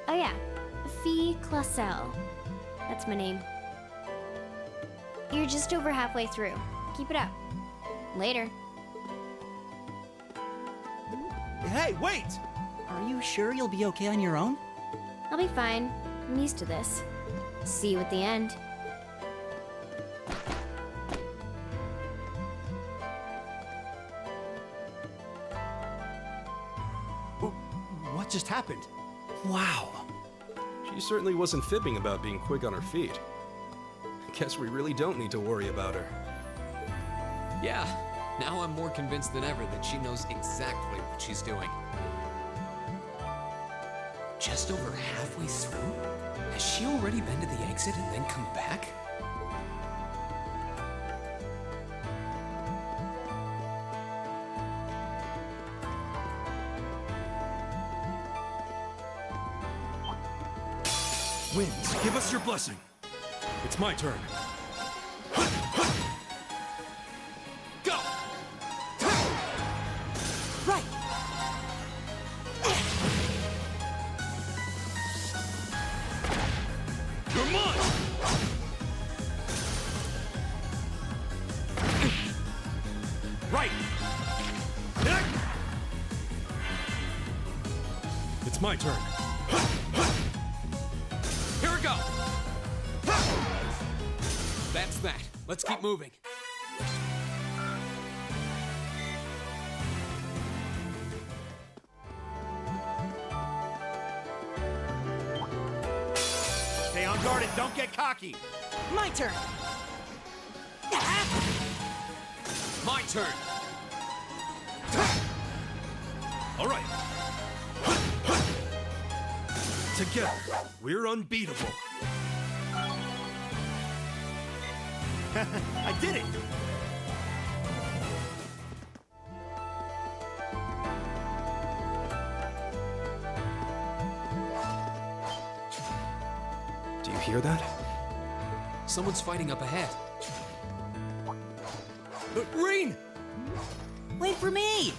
Oh yeah, Fee Clausel. That's my name. You're just over halfway through. Keep it up. Later. Hey, wait! Are you sure you'll be okay on your own? I'll be fine. I'm used to this. See you at the end. What just happened? Wow. She certainly wasn't fibbing about being quick on her feet. Guess we really don't need to worry about her. Yeah, now I'm more convinced than ever that she knows exactly what she's doing. Just over halfway through? Has she already been to the exit and then come back? Winds, give us your blessing. It's my turn. Go! Right. You're mine! Right! It's my turn. Here we go! That's that. Let's keep moving. Stay on guard and don't get cocky. My turn. My turn. All right. Together, we're unbeatable. I did it! Do you hear that? Someone's fighting up ahead. Reen! Wait for me!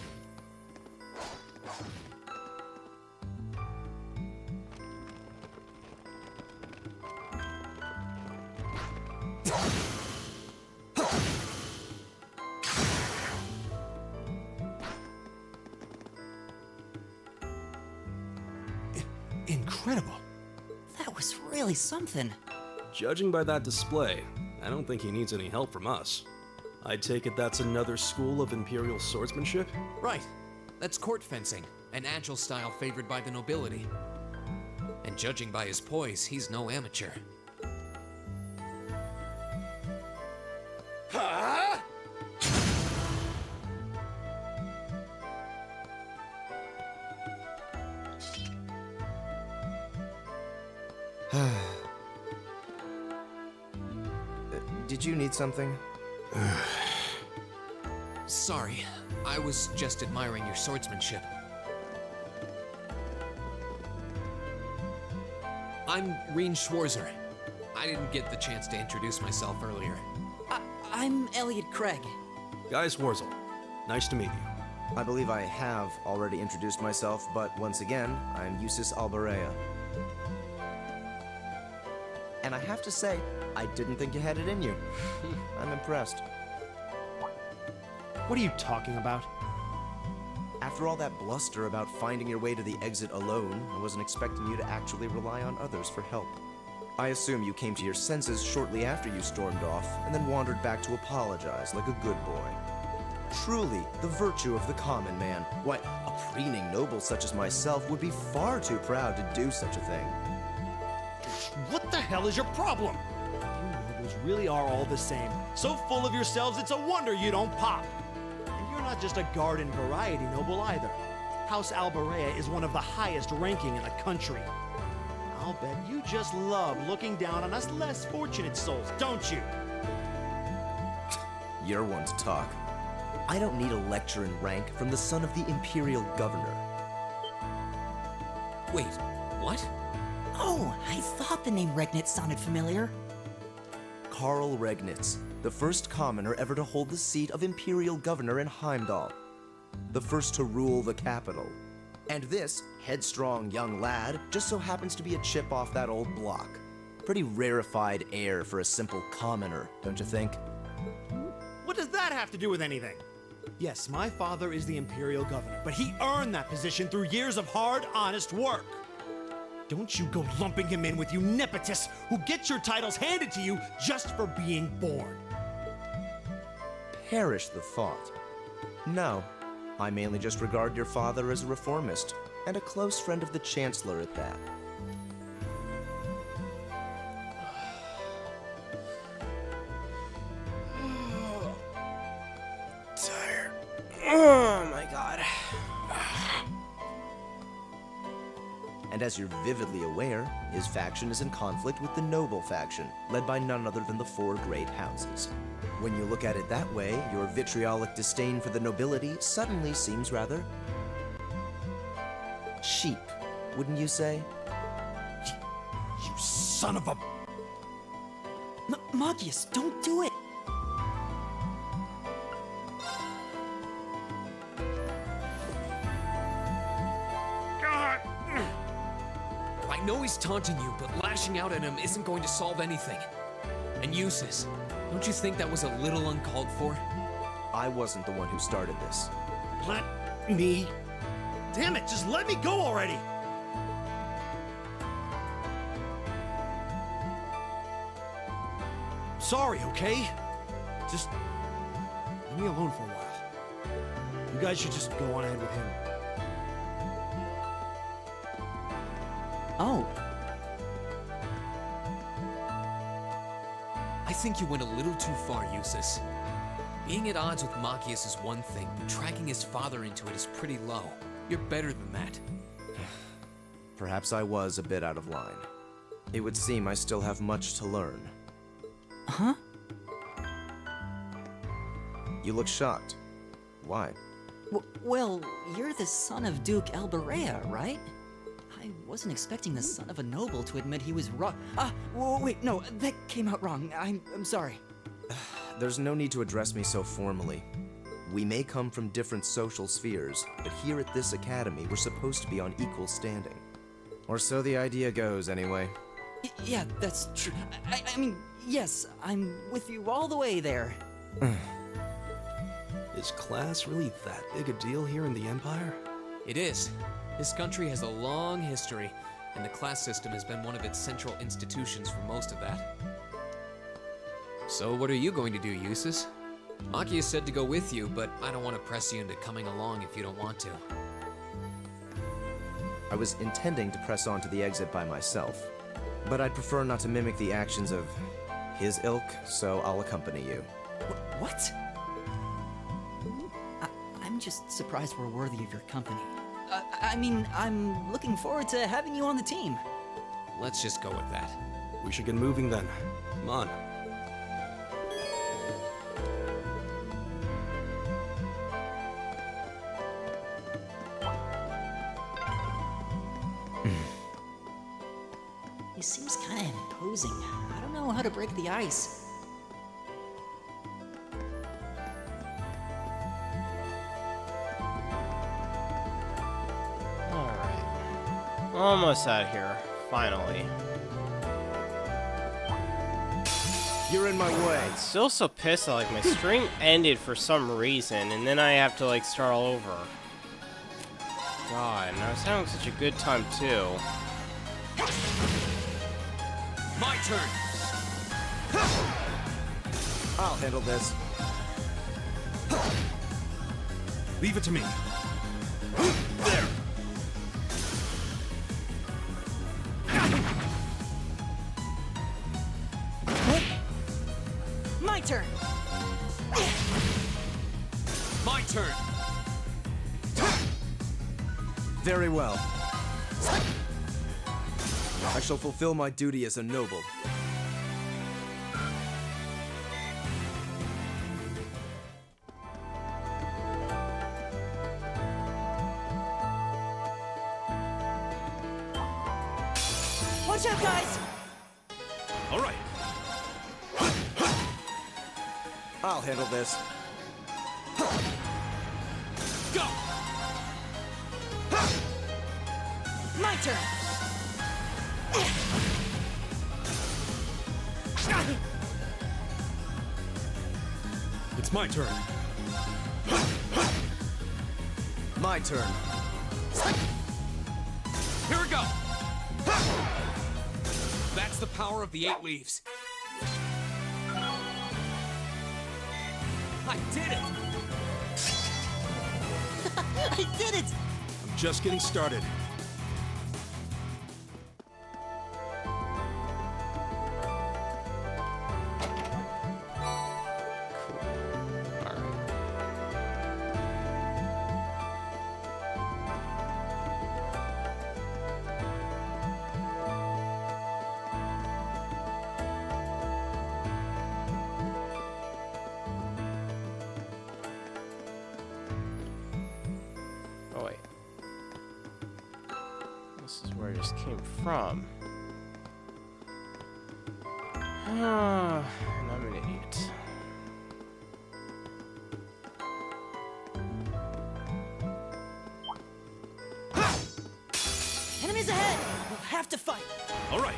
Incredible. That was really something. Judging by that display, I don't think he needs any help from us. I take it that's another school of Imperial swordsmanship? Right. That's court fencing, an agile style favored by the nobility. And judging by his poise, he's no amateur. Did you need something? Sorry, I was just admiring your swordsmanship. I'm Reen Schwarzer. I didn't get the chance to introduce myself earlier. I'm Elliot Craig. Gaius Warzel, nice to meet you. I believe I have already introduced myself, but once again, I'm Eustace Alberea. And I have to say, I didn't think you had it in you. I'm impressed. What are you talking about? After all that bluster about finding your way to the exit alone, I wasn't expecting you to actually rely on others for help. I assume you came to your senses shortly after you stormed off, and then wandered back to apologize like a good boy. Truly, the virtue of the common man. Why, a preening noble such as myself would be far too proud to do such a thing. What the hell is your problem? You nobles really are all the same. So full of yourselves, it's a wonder you don't pop. And you're not just a garden variety noble either. House Alberea is one of the highest ranking in the country. I'll bet you just love looking down on us less fortunate souls, don't you? You're one to talk. I don't need a lecture in rank from the son of the Imperial Governor. Wait, what? Oh, I thought the name Regnitz sounded familiar. Karl Regnitz, the first commoner ever to hold the seat of Imperial Governor in Heimdall. The first to rule the capital. And this headstrong young lad just so happens to be a chip off that old block. Pretty rarefied air for a simple commoner, don't you think? What does that have to do with anything? Yes, my father is the Imperial Governor, but he earned that position through years of hard, honest work. Don't you go lumping him in with you nepotists who get your titles handed to you just for being born. Perish the thought. No, I mainly just regard your father as a reformist, and a close friend of the Chancellor at that. Tired. Oh my god. And as you're vividly aware, his faction is in conflict with the noble faction, led by none other than the four great houses. When you look at it that way, your vitriolic disdain for the nobility suddenly seems rather cheap, wouldn't you say? You son of a... Magius, don't do it! I know he's taunting you, but lashing out at him isn't going to solve anything. And Eustace, don't you think that was a little uncalled for? I wasn't the one who started this. Let me... Damn it, just let me go already! Sorry, okay? Just leave me alone for a while. You guys should just go on ahead with him. Oh. I think you went a little too far, Eustace. Being at odds with Magius is one thing, but dragging his father into it is pretty low. You're better than that. Perhaps I was a bit out of line. It would seem I still have much to learn. Huh? You look shocked. Why? Well, you're the son of Duke Alberea, right? I wasn't expecting the son of a noble to admit he was wrong. Wait, no, that came out wrong. I'm sorry. There's no need to address me so formally. We may come from different social spheres, but here at this academy, we're supposed to be on equal standing. Or so the idea goes, anyway. Yeah, that's true. I mean, yes, I'm with you all the way there. Is class really that big a deal here in the Empire? It is. This country has a long history, and the class system has been one of its central institutions for most of that. So what are you going to do, Eustace? Makia said to go with you, but I don't want to press you into coming along if you don't want to. I was intending to press on to the exit by myself, but I'd prefer not to mimic the actions of his ilk, so I'll accompany you. What? I'm just surprised we're worthy of your company. I mean, I'm looking forward to having you on the team. Let's just go with that. We should get moving then. Come on. He seems kind of imposing. I don't know how to break the ice. Almost out of here, finally. You're in my way. I'm still so pissed that like my stream ended for some reason, and then I have to like start all over. God, and I was having such a good time too. My turn! I'll handle this. Leave it to me. There. My turn! My turn! Very well. I shall fulfill my duty as a noble. Watch out, guys! All right. I'll handle this. Go! My turn! It's my turn. My turn. Here we go! That's the power of the 8 leaves. I did it! I did it! I'm just getting started. Oh wait. This is where I just came from. And I'm an idiot. Enemies ahead! We'll have to fight! All right.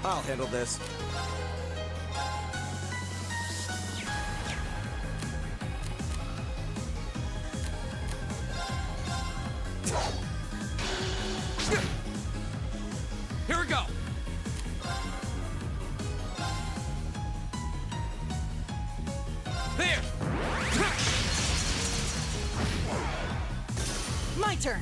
I'll handle this. Here we go! There! My turn!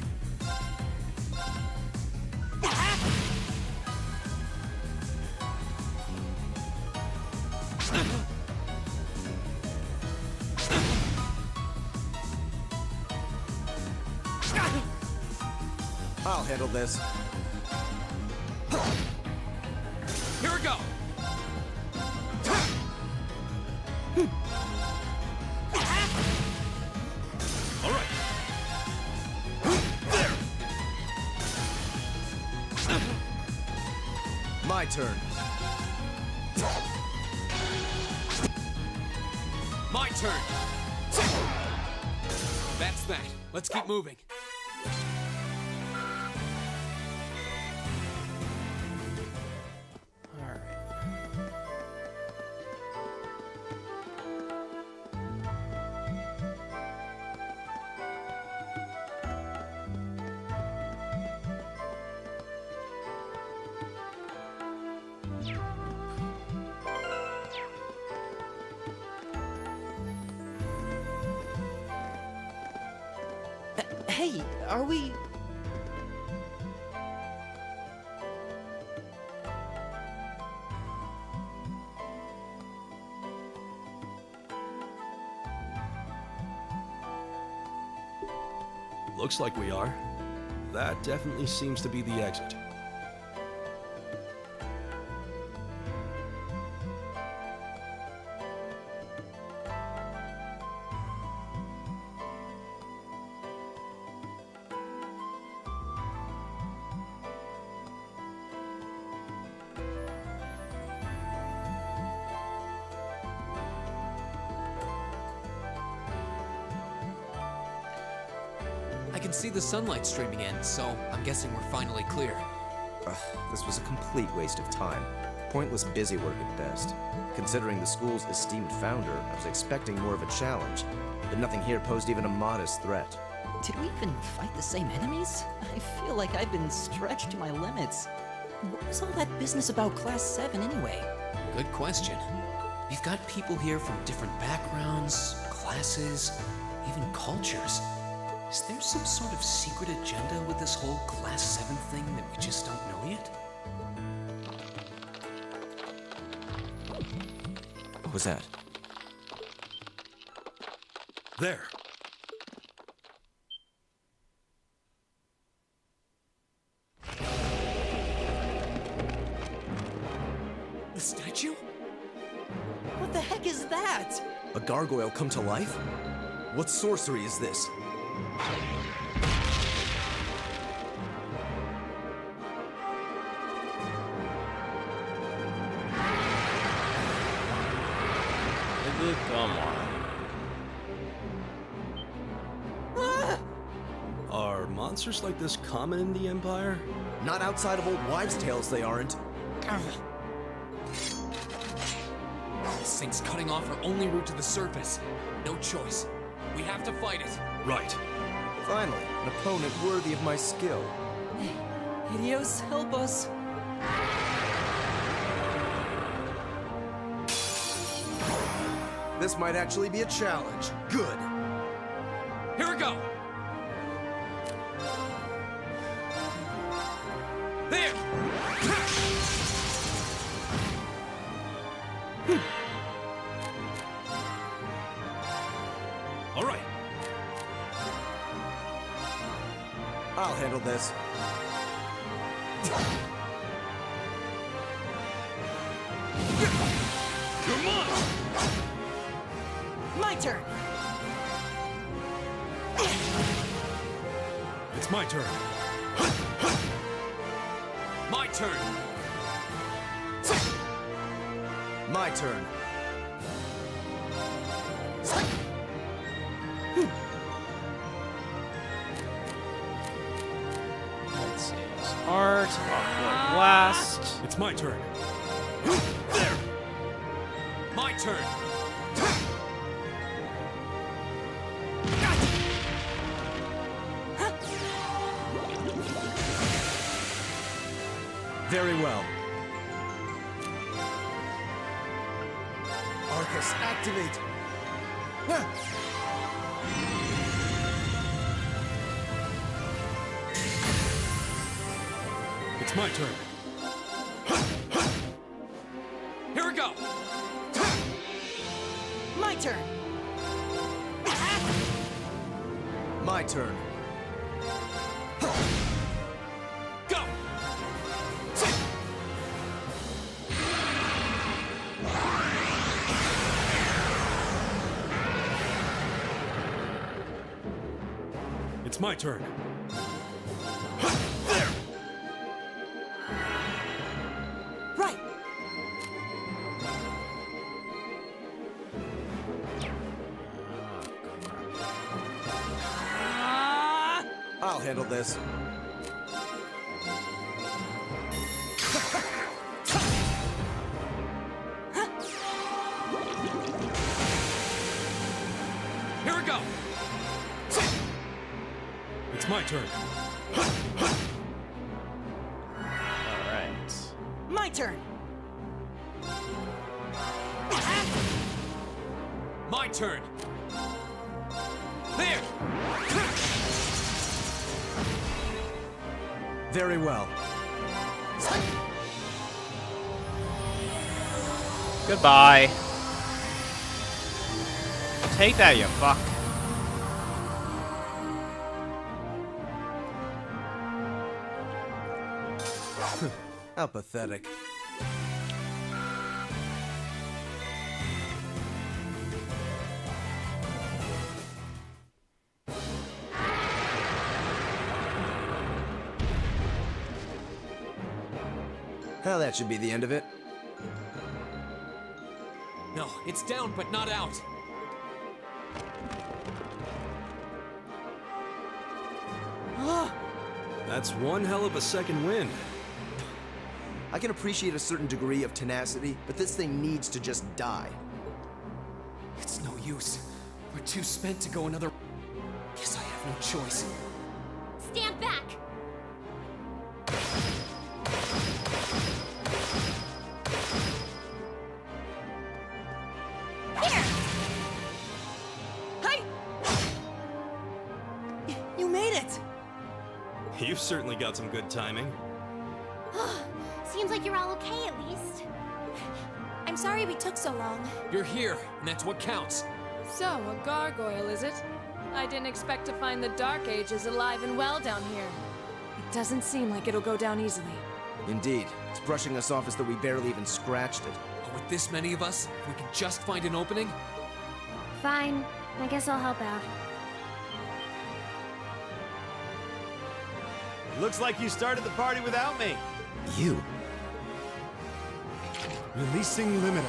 I'll handle this. Here we go! All right. My turn. My turn! That's that. Let's keep moving. All right. Hey, are we... Looks like we are. That definitely seems to be the exit. I can see the sunlight streaming in, so I'm guessing we're finally clear. Ugh, this was a complete waste of time. Pointless busy work at best. Considering the school's esteemed founder, I was expecting more of a challenge, but nothing here posed even a modest threat. Did we even fight the same enemies? I feel like I've been stretched to my limits. What was all that business about Class 7 anyway? Good question. We've got people here from different backgrounds, classes, even cultures. Is there some sort of secret agenda with this whole Class 7 thing that we just don't know yet? What was that? There. The statue? What the heck is that? A gargoyle come to life? What sorcery is this? Come on. Are monsters like this common in the Empire? Not outside of old wives' tales, they aren't. This thing's cutting off our only route to the surface. No choice. We have to fight it. Right. Finally, an opponent worthy of my skill. Hideos, help us. This might actually be a challenge. Good. Here we go! There! All right. I'll handle this. You're mine! My turn. It's my turn. My turn! My turn. Let's see. Art, Aqua Blast. It's my turn. There! My turn! Very well. Arcus, activate! It's my turn. Here we go! My turn. My turn. Go! It's my turn. Right! I'll handle this. Here we go! It's my turn. Alright. My turn! My turn! There! Very well. Goodbye. Take that, you fuck. How pathetic. Well, that should be the end of it. No, it's down, but not out. That's one hell of a second wind. I can appreciate a certain degree of tenacity, but this thing needs to just die. It's no use. We're too spent to go another... Guess I have no choice. Stand back! Here! Hey! You made it! You've certainly got some good timing. Seems like you're all okay at least. I'm sorry we took so long. You're here, and that's what counts. So, a gargoyle, is it? I didn't expect to find the Dark Ages alive and well down here. It doesn't seem like it'll go down easily. Indeed. It's brushing us off as though we barely even scratched it. But with this many of us, if we can just find an opening... Fine. I guess I'll help out. Looks like you started the party without me. You? Releasing limiter.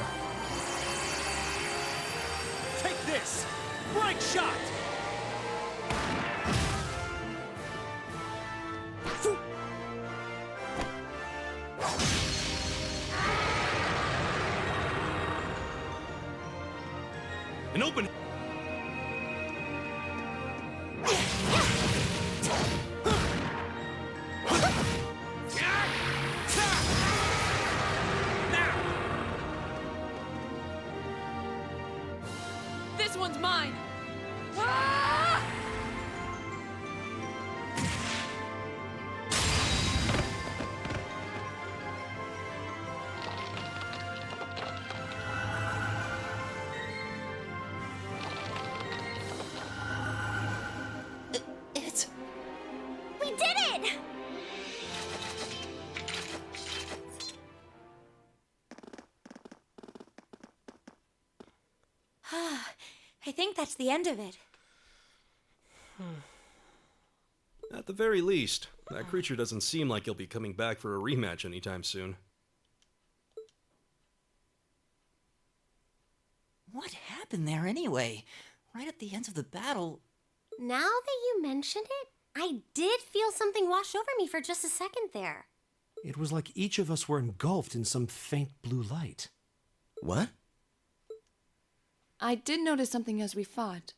Take this! Bright shot! An open... This one's mine! Ah! It's... We did it! I think that's the end of it. At the very least, that creature doesn't seem like he'll be coming back for a rematch anytime soon. What happened there anyway? Right at the end of the battle... Now that you mention it, I did feel something wash over me for just a second there. It was like each of us were engulfed in some faint blue light. What? I did notice something as we fought.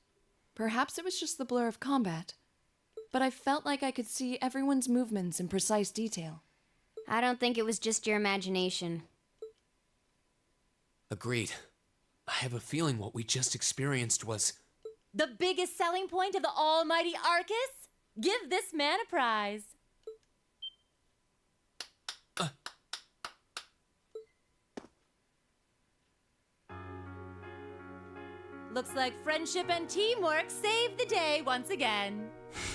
Perhaps it was just the blur of combat. But I felt like I could see everyone's movements in precise detail. I don't think it was just your imagination. Agreed. I have a feeling what we just experienced was... The biggest selling point of the almighty Arcus? Give this man a prize. Looks like friendship and teamwork saved the day once again.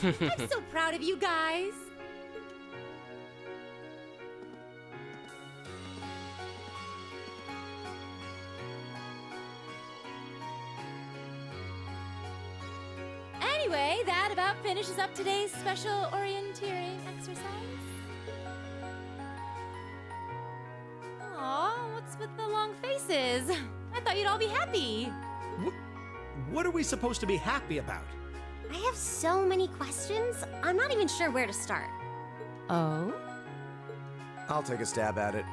I'm so proud of you guys. Anyway, that about finishes up today's special orienteering exercise. Aw, what's with the long faces? I thought you'd all be happy. What are we supposed to be happy about? I have so many questions, I'm not even sure where to start. Oh? I'll take a stab at it.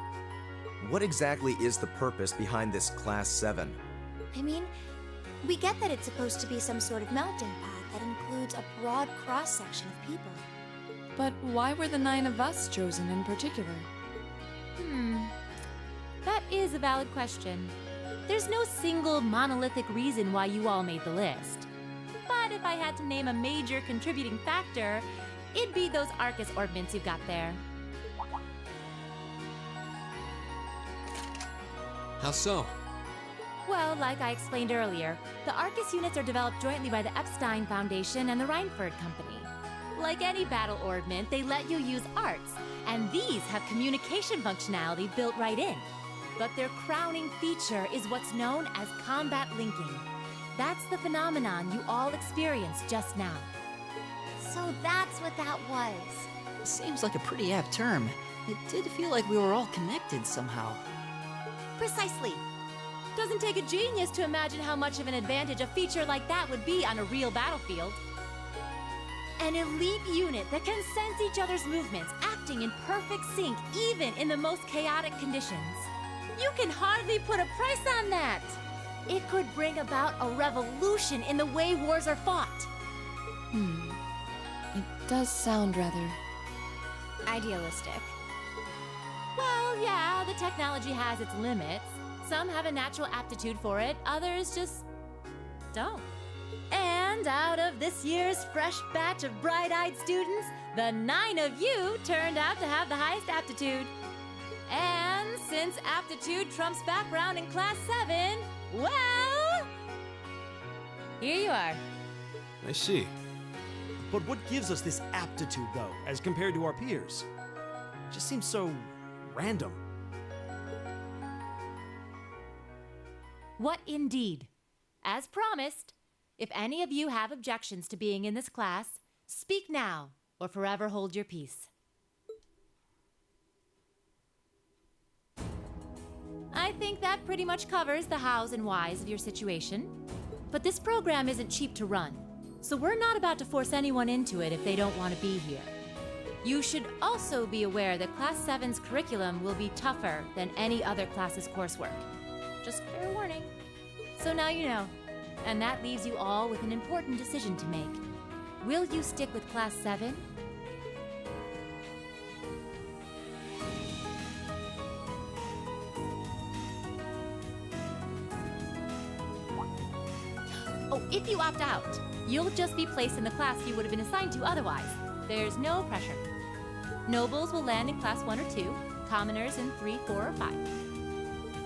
What exactly is the purpose behind this Class 7? I mean, we get that it's supposed to be some sort of melting pot that includes a broad cross-section of people. But why were the 9 of us chosen in particular? That is a valid question. There's no single monolithic reason why you all made the list. But if I had to name a major contributing factor, it'd be those Arcus orbments you've got there. How so? Well, like I explained earlier, the Arcus units are developed jointly by the Epstein Foundation and the Reinford Company. Like any battle orbment, they let you use arts, and these have communication functionality built right in. But their crowning feature is what's known as combat linking. That's the phenomenon you all experienced just now. So that's what that was. Seems like a pretty apt term. It did feel like we were all connected somehow. Precisely. Doesn't take a genius to imagine how much of an advantage a feature like that would be on a real battlefield. An elite unit that can sense each other's movements, acting in perfect sync even in the most chaotic conditions. You can hardly put a price on that. It could bring about a revolution in the way wars are fought. It does sound rather idealistic. Well, yeah, the technology has its limits. Some have a natural aptitude for it, others just don't. And out of this year's fresh batch of bright-eyed students, the 9 of you turned out to have the highest aptitude. And since aptitude trumps background in Class 7, well, here you are. I see. But what gives us this aptitude, though, as compared to our peers? It just seems so random. What indeed? As promised, if any of you have objections to being in this class, speak now or forever hold your peace. I think that pretty much covers the hows and whys of your situation. But this program isn't cheap to run, so we're not about to force anyone into it if they don't want to be here. You should also be aware that Class 7's curriculum will be tougher than any other class's coursework. Just fair warning. So now you know, and that leaves you all with an important decision to make. Will you stick with Class 7? Oh, if you opt out, you'll just be placed in the class you would have been assigned to otherwise. There's no pressure. Nobles will land in Class 1 or 2, commoners in 3, 4, or 5.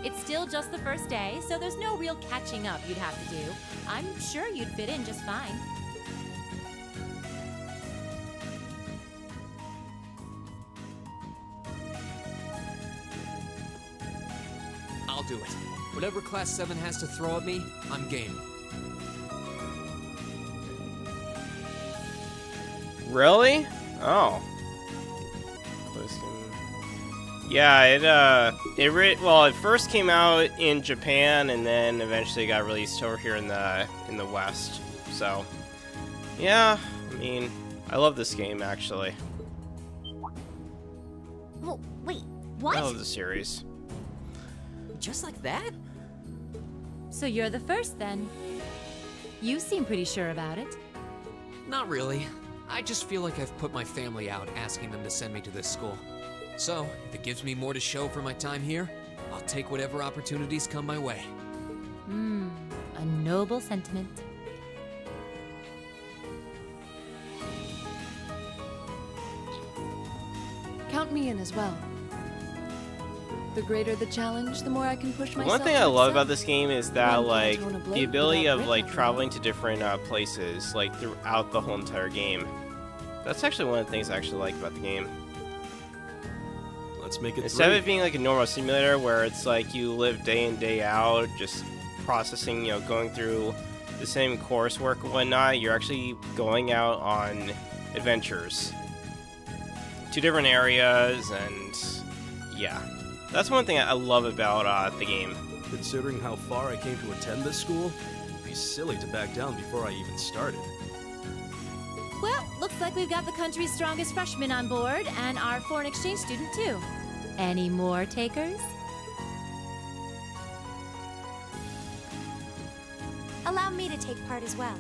It's still just the first day, so there's no real catching up you'd have to do. I'm sure you'd fit in just fine. I'll do it. Whatever Class 7 has to throw at me, I'm game. Really? Oh. Yeah, it first came out in Japan and then eventually got released over here in the West. So, yeah, I mean, I love this game actually. Well, wait, what? I love the series. Just like that? So you're the first then. You seem pretty sure about it. Not really. I just feel like I've put my family out asking them to send me to this school. So, if it gives me more to show for my time here, I'll take whatever opportunities come my way. A noble sentiment. count me in as well. The greater the challenge, the more I can push myself. One thing to I love excel. about this game is that, One like, can't own a the blade ability without of, grit, like, after traveling to different places, like, throughout the whole entire game. That's actually one of the things I actually like about the game. Let's make it Instead of three. it being like a normal simulator where it's like you live day in, day out, just processing, you know, going through the same coursework and whatnot, you're actually going out on adventures to different areas, and yeah. That's one thing I love about the game. Considering how far I came to attend this school, it'd be silly to back down before I even started. Well, looks like we've got the country's strongest freshman on board, and our foreign exchange student, too. Any more takers? Allow me to take part as well.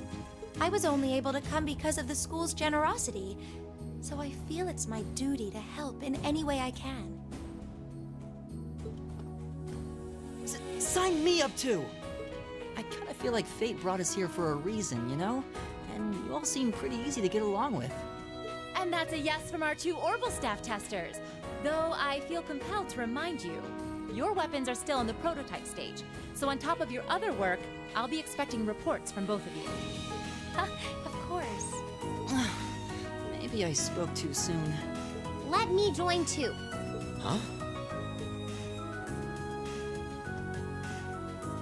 I was only able to come because of the school's generosity, so I feel it's my duty to help in any way I can. Sign me up too! I kind of feel like fate brought us here for a reason, you know? And you all seem pretty easy to get along with. And that's a yes from our 2 Orbital staff testers. Though I feel compelled to remind you, your weapons are still in the prototype stage. So on top of your other work, I'll be expecting reports from both of you. Of course. Maybe I spoke too soon. Let me join too. Huh?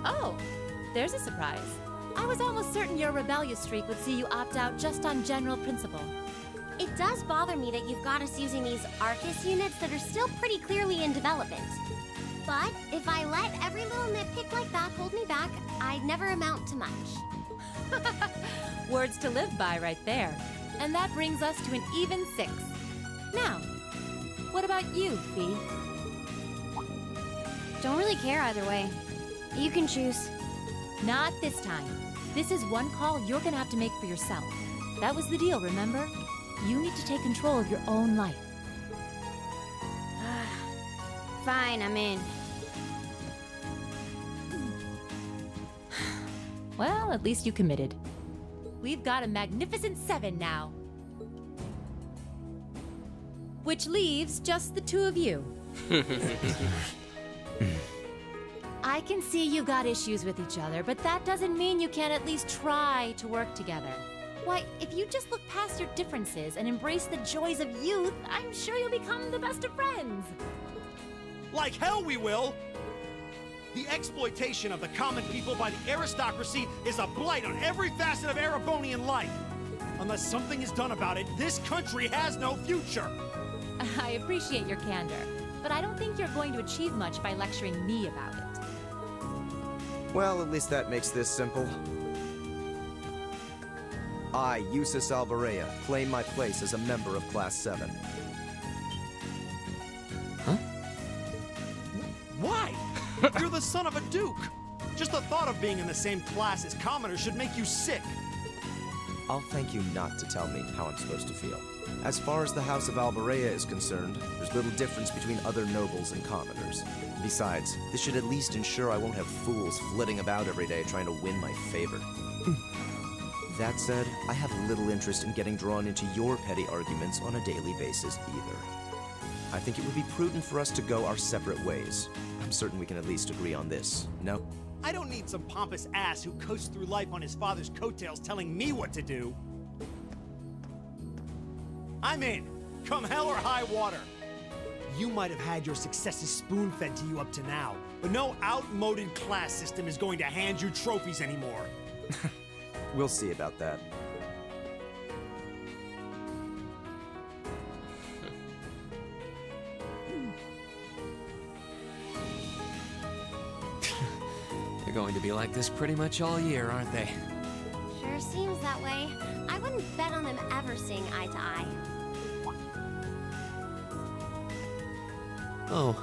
Oh, there's a surprise. I was almost certain your rebellious streak would see you opt out just on general principle. It does bother me that you've got us using these Arcus units that are still pretty clearly in development. But if I let every little nitpick like that hold me back, I'd never amount to much. Words to live by right there. And that brings us to an even 6. Now, what about you, Fee? Don't really care either way. You can choose. Not this time. This is one call you're gonna have to make for yourself. That was the deal, remember? You need to take control of your own life. Fine, I'm in. Well, at least you committed. We've got a magnificent 7 now. Which leaves just the 2 of you. I can see you got issues with each other, but that doesn't mean you can't at least try to work together. Why, if you just look past your differences and embrace the joys of youth, I'm sure you'll become the best of friends. Like hell we will! The exploitation of the common people by the aristocracy is a blight on every facet of Erebonian life. Unless something is done about it, this country has no future. I appreciate your candor, but I don't think you're going to achieve much by lecturing me about it. Well, at least that makes this simple. I, Eustace Alvarea, claim my place as a member of Class 7. Huh? Why? You're the son of a duke. Just the thought of being in the same class as commoners should make you sick. I'll thank you not to tell me how I'm supposed to feel. As far as the House of Alvarea is concerned, there's little difference between other nobles and commoners. Besides, this should at least ensure I won't have fools flitting about every day trying to win my favor. That said, I have little interest in getting drawn into your petty arguments on a daily basis either. I think it would be prudent for us to go our separate ways. I'm certain we can at least agree on this, no? I don't need some pompous ass who coasts through life on his father's coattails telling me what to do. I'm in, come hell or high water. You might have had your successes spoon-fed to you up to now, but no outmoded class system is going to hand you trophies anymore. We'll see about that. They're going to be like this pretty much all year, aren't they? Sure seems that way. I wouldn't bet on them ever seeing eye to eye. Oh.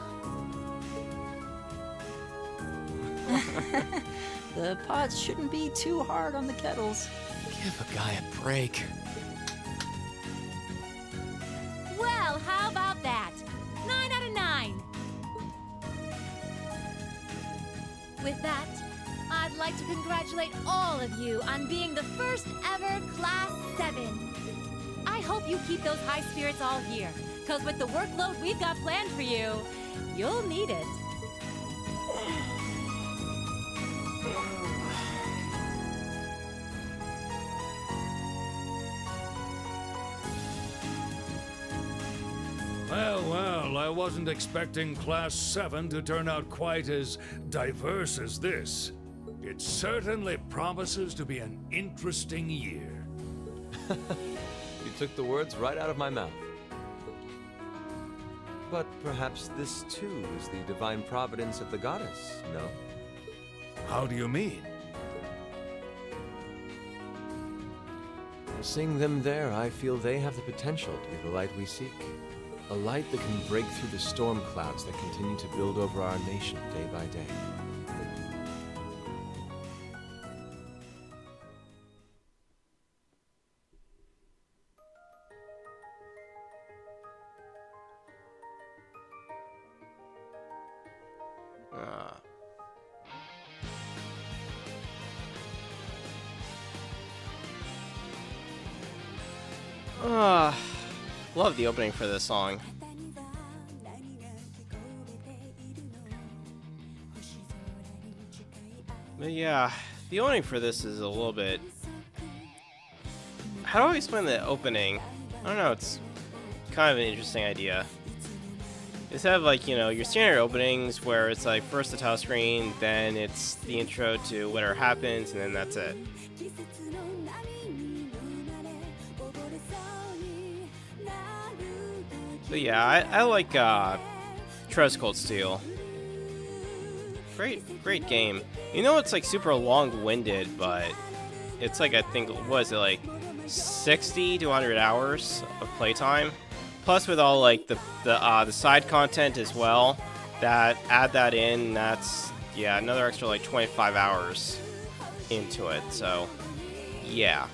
The pots shouldn't be too hard on the kettles. Give a guy a break. Well, how about that? 9 out of 9. With that, I'd like to congratulate all of you on being the first ever Class 7. I hope you keep those high spirits all here. Cause with the workload we've got planned for you, you'll need it. Well, I wasn't expecting Class 7 to turn out quite as diverse as this. It certainly promises to be an interesting year. You took the words right out of my mouth. But perhaps this too is the divine providence of the goddess, no? How do you mean? Seeing them there, I feel they have the potential to be the light we seek. A light that can break through the storm clouds that continue to build over our nation day by day. Love the opening for this song. But yeah, the opening for this is a little bit... How do I explain the opening? I don't know, it's kind of an interesting idea. Instead of like, you know, your standard openings where it's like first the title screen, then it's the intro to whatever happens, and then that's it. But yeah, I like Tres Cold Steel. Great game. You know, it's like super long-winded, but it's like, I think, what is it, like 60 to 100 hours of playtime? Plus with all like the side content as well, that add that in, that's, yeah, another extra like 25 hours into it, so yeah.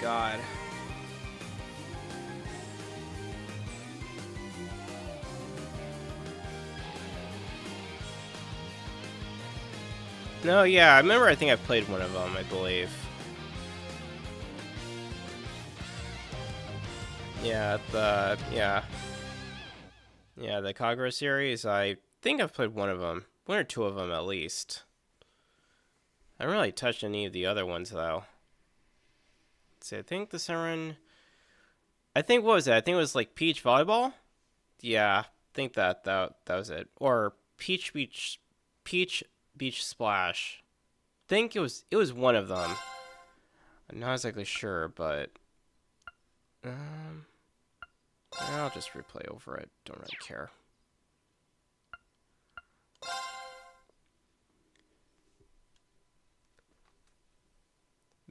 God. No, yeah, I remember, I think I played one of them, I believe. Yeah, the Kagura series, I think I've played one of them. One or two of them, at least. I haven't really touched any of the other ones, though. Let's see, I think the Siren... I think, what was it? I think it was, like, Peach Volleyball? Yeah, I think that was it. Or Peach Beach Splash. I think it was one of them. I'm not exactly sure, but... I'll just replay over it. Don't really care.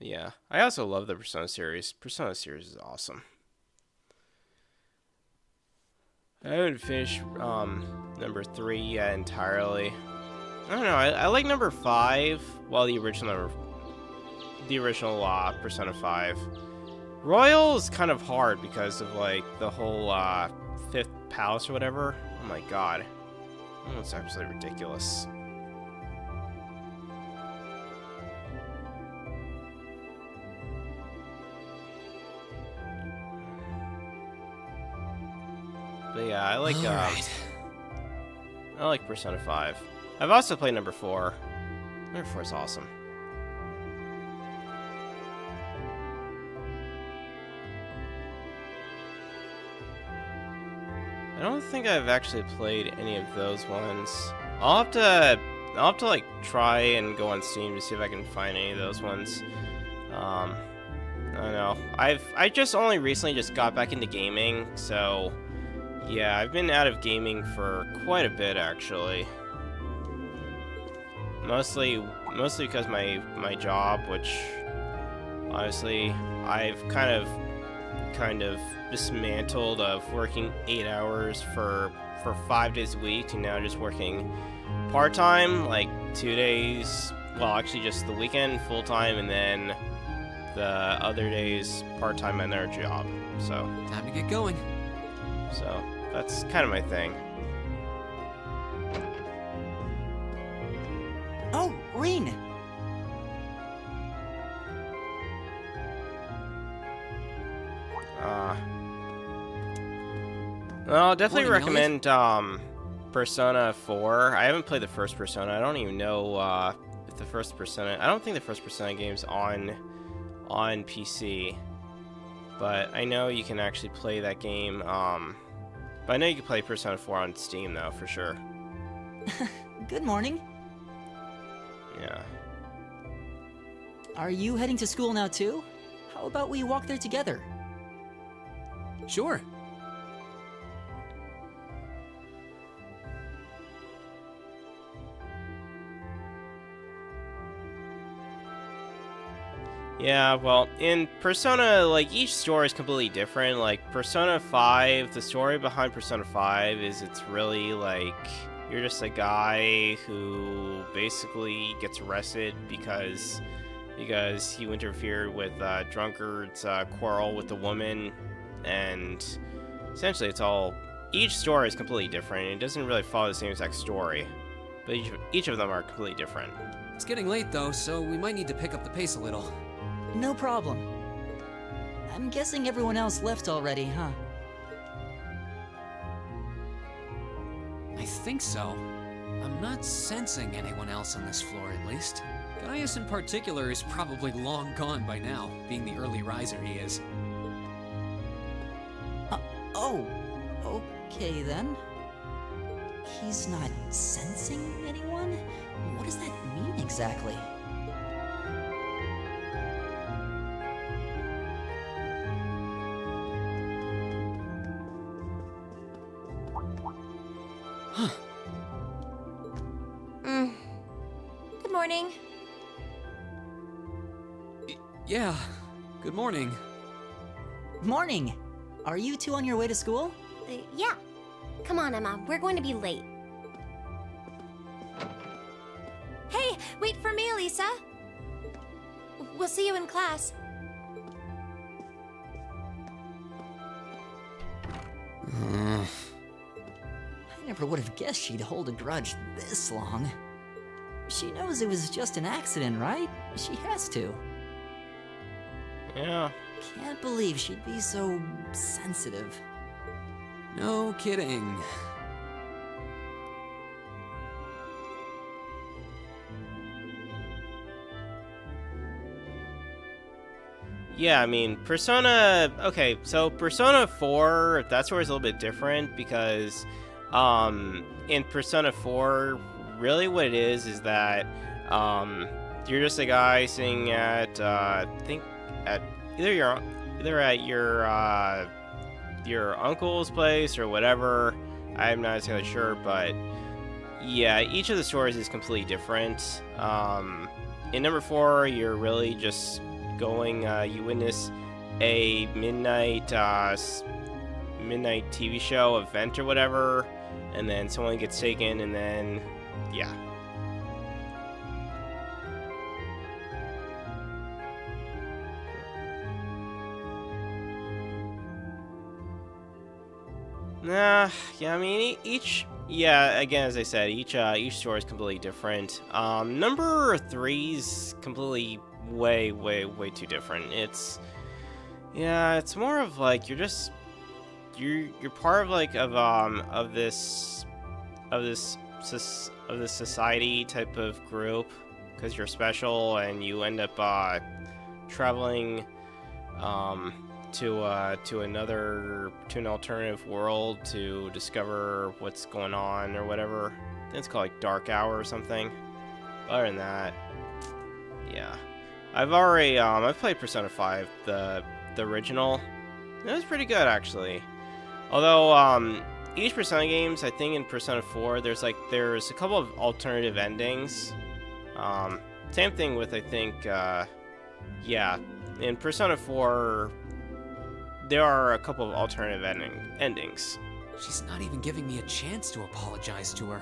Yeah, I also love the Persona series. Persona series is awesome. I haven't finished number 3 yet entirely. I don't know. I like number 5, well, the original Persona 5. Royal is kind of hard because of like the whole 5th palace or whatever. Oh my god, that's absolutely ridiculous. But yeah, I like Persona 5. I've also played number 4. Number 4 is awesome. I don't think I've actually played any of those ones. I'll have to like try and go on Steam to see if I can find any of those ones. I don't know. I just only recently just got back into gaming, so Yeah, I've been out of gaming for quite a bit, actually. Mostly because my job, which honestly I've kind of dismantled, of working 8 hours for 5 days a week to now just working part-time, like 2 days, well, actually just the weekend full-time, and then the other days part-time at another job. So Time to get going. so that's kind of my thing. Oh, Reen! Well, I'll definitely Morning, recommend Persona 4. I haven't played the first Persona. I don't even know if the first Persona. I don't think the first Persona game's on PC, but I know you can actually play that game. But I know you can play Persona 4 on Steam though, for sure. Good morning. Yeah. Are you heading to school now too? How about we walk there together? Sure. Yeah, well, in Persona, like, each story is completely different. Like, Persona 5, the story behind Persona 5 is it's really, like, you're just a guy who basically gets arrested because you interfered with drunkard's quarrel with the woman, and essentially it's all... Each story is completely different. It doesn't really follow the same exact story, but each of them are completely different. It's getting late though, so we might need to pick up the pace a little. No problem. I'm guessing everyone else left already, huh? I think so. I'm not sensing anyone else on this floor, at least. Gaius in particular is probably long gone by now, being the early riser he is. Oh, okay then. He's not sensing anyone? What does that mean exactly? Good morning. Yeah, good morning. Morning! Are you two on your way to school? Yeah. Come on, Emma. We're going to be late. Hey, wait for me, Lisa. We'll see you in class. I never would have guessed she'd hold a grudge this long. She knows it was just an accident, right? She has to. Yeah. Can't believe she'd be so sensitive. No kidding. Yeah, I mean, Persona... Okay, so Persona 4, that story is a little bit different because in Persona 4, really what it is that you're just a guy sitting at, I think, at either at your uncle's place or whatever. I'm not exactly sure, but yeah, each of the stories is completely different. In number 4, you're really just going, you witness a midnight TV show event or whatever, and then someone gets taken, and then yeah. Yeah, I mean, again, as I said, each story is completely different. Number 3's completely way too different. It's more of like you're part of like of this society type of group because you're special, and you end up traveling to an alternative world to discover what's going on or whatever. I think it's called like Dark Hour or something. Other than that, yeah, I've played Persona 5, the original. It was pretty good actually. Although each Persona games, I think in Persona 4, there's a couple of alternative endings. Same thing with, I think, yeah, in Persona 4, there are a couple of alternative endings. She's not even giving me a chance to apologize to her.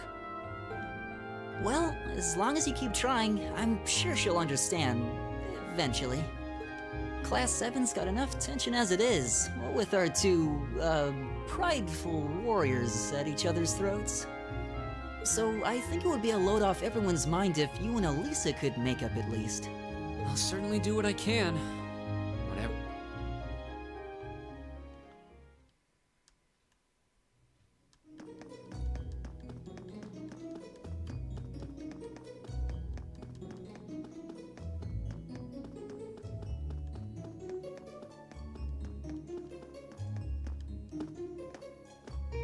Well, as long as you keep trying, I'm sure she'll understand. Eventually. Class 7's got enough tension as it is, what with our two, prideful warriors at each other's throats. So I think it would be a load off everyone's mind if you and Elisa could make up at least. I'll certainly do what I can. Whatever.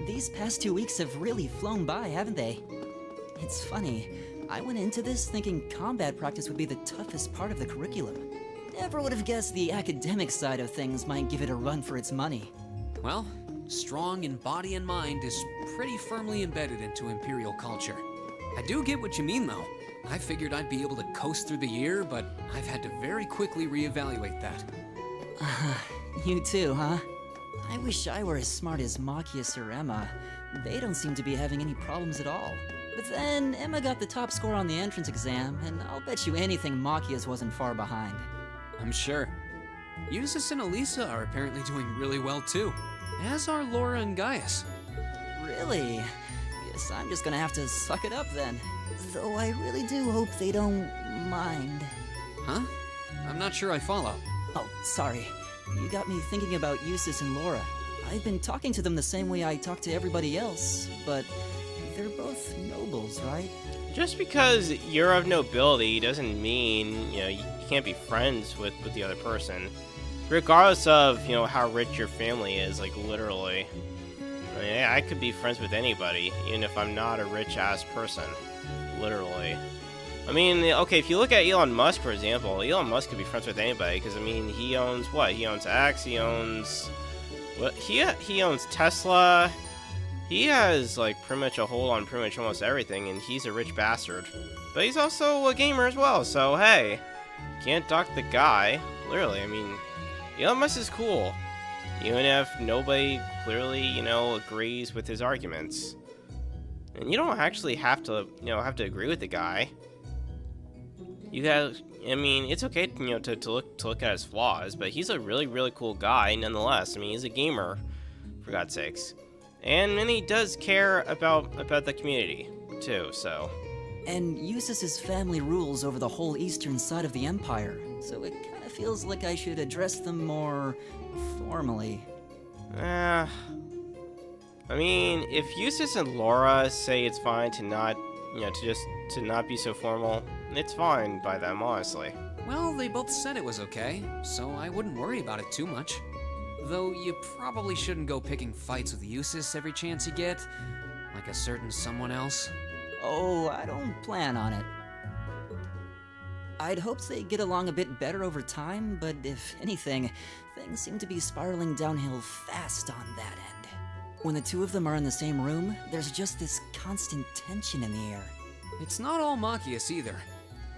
These past 2 weeks have really flown by, haven't they? It's funny, I went into this thinking combat practice would be the toughest part of the curriculum. Never would have guessed the academic side of things might give it a run for its money. Well, strong in body and mind is pretty firmly embedded into Imperial culture. I do get what you mean, though. I figured I'd be able to coast through the year, but I've had to very quickly reevaluate that. You too, huh? I wish I were as smart as Machias or Emma. They don't seem to be having any problems at all. But then, Emma got the top score on the entrance exam, and I'll bet you anything Machias wasn't far behind. I'm sure. Eustace and Elisa are apparently doing really well too, as are Laura and Gaius. Really? Guess I'm just gonna have to suck it up then. Though I really do hope they don't mind. Huh? I'm not sure I follow. Oh, sorry. You got me thinking about Eustace and Laura. I've been talking to them the same way I talk to everybody else, but they're both nobles, right? Just because you're of nobility doesn't mean, you can't be friends with the other person. Regardless of, how rich your family is, like, literally. I mean, I could be friends with anybody, even if I'm not a rich-ass person. Literally. I mean, okay, if you look at Elon Musk, for example, Elon Musk could be friends with anybody, because, I mean, he owns what? He owns X, he owns... What? He owns Tesla. He has, like, pretty much a hold on pretty much almost everything, and he's a rich bastard. But he's also a gamer as well, so, hey, can't dock the guy. Literally, I mean, Elon Musk is cool. Even if nobody clearly, agrees with his arguments. And you don't actually have to, agree with the guy. You have, I mean, it's okay, to look at his flaws, but he's a really, really cool guy nonetheless. I mean, he's a gamer, for God's sakes. And he does care about the community, too, so. And Eustace's family rules over the whole eastern side of the Empire, so it kind of feels like I should address them more formally. I mean, if Eustace and Laura say it's fine to not, to not be so formal, it's fine by them, honestly. Well, they both said it was okay, so I wouldn't worry about it too much. Though you probably shouldn't go picking fights with Eustace every chance you get, like a certain someone else. Oh, I don't plan on it. I'd hoped they'd get along a bit better over time, but if anything, things seem to be spiraling downhill fast on that end. When the two of them are in the same room, there's just this constant tension in the air. It's not all Machias either.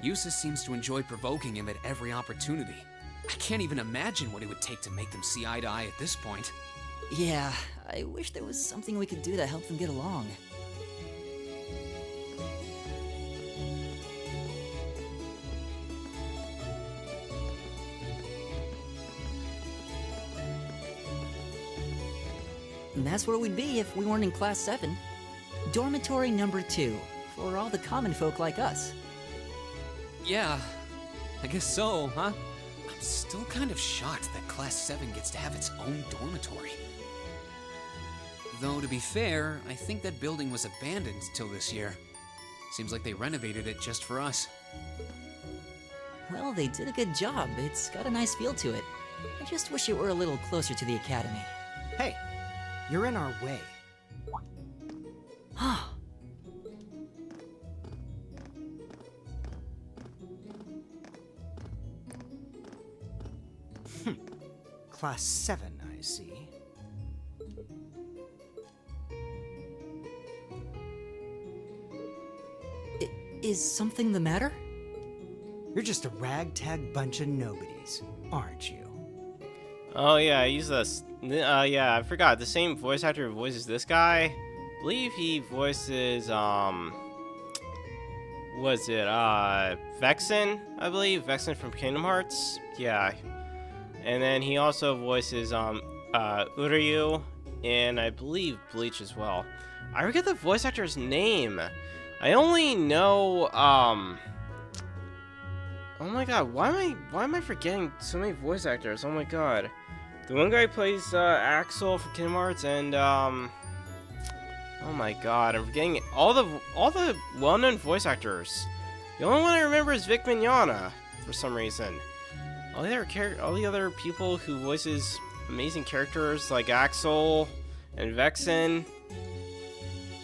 Eustace seems to enjoy provoking him at every opportunity. I can't even imagine what it would take to make them see eye to eye at this point. Yeah, I wish there was something we could do to help them get along. And that's where we'd be if we weren't in Class 7. Dormitory number 2, for all the common folk like us. Yeah, I guess so, huh? I'm still kind of shocked that Class 7 gets to have its own dormitory. Though, to be fair, I think that building was abandoned till this year. Seems like they renovated it just for us. Well, they did a good job. It's got a nice feel to it. I just wish it were a little closer to the academy. Hey, you're in our way. Class 7, I see. Is something the matter? You're just a ragtag bunch of nobodies, aren't you? Oh yeah, I use this. Yeah, I forgot. The same voice actor who voices this guy. I believe he voices was it Vexen? I believe Vexen from Kingdom Hearts. Yeah, and then he also voices Uryu and I believe Bleach as well. I forget the voice actor's name. I only know oh my god, why am I forgetting so many voice actors? Oh my god. The one guy plays Axel from Kingdom Hearts, and oh my god, I'm forgetting all the well-known voice actors. The only one I remember is Vic Mignogna for some reason. All the other people who voices amazing characters like Axel and Vexen,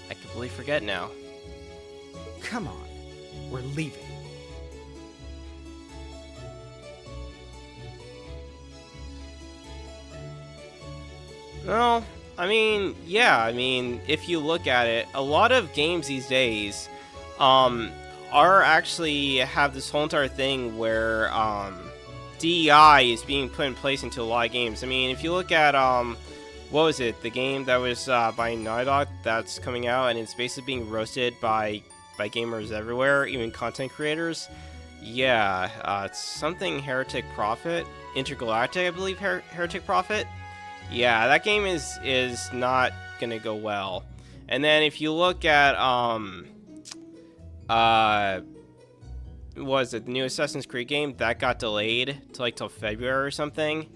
I completely forget now. Come on, we're leaving. Well, I mean, yeah, I mean, if you look at it, a lot of games these days are actually have this whole entire thing where DEI is being put in place into a lot of games. I mean, if you look at what was it, the game that was by Naughty Dog that's coming out, and it's basically being roasted by gamers everywhere, even content creators. Yeah, it's something Heretic Prophet, Intergalactic, I believe, Heretic Prophet. Yeah, that game is not gonna go well. And then if you look at was it the new Assassin's Creed game that got delayed to like till February or something,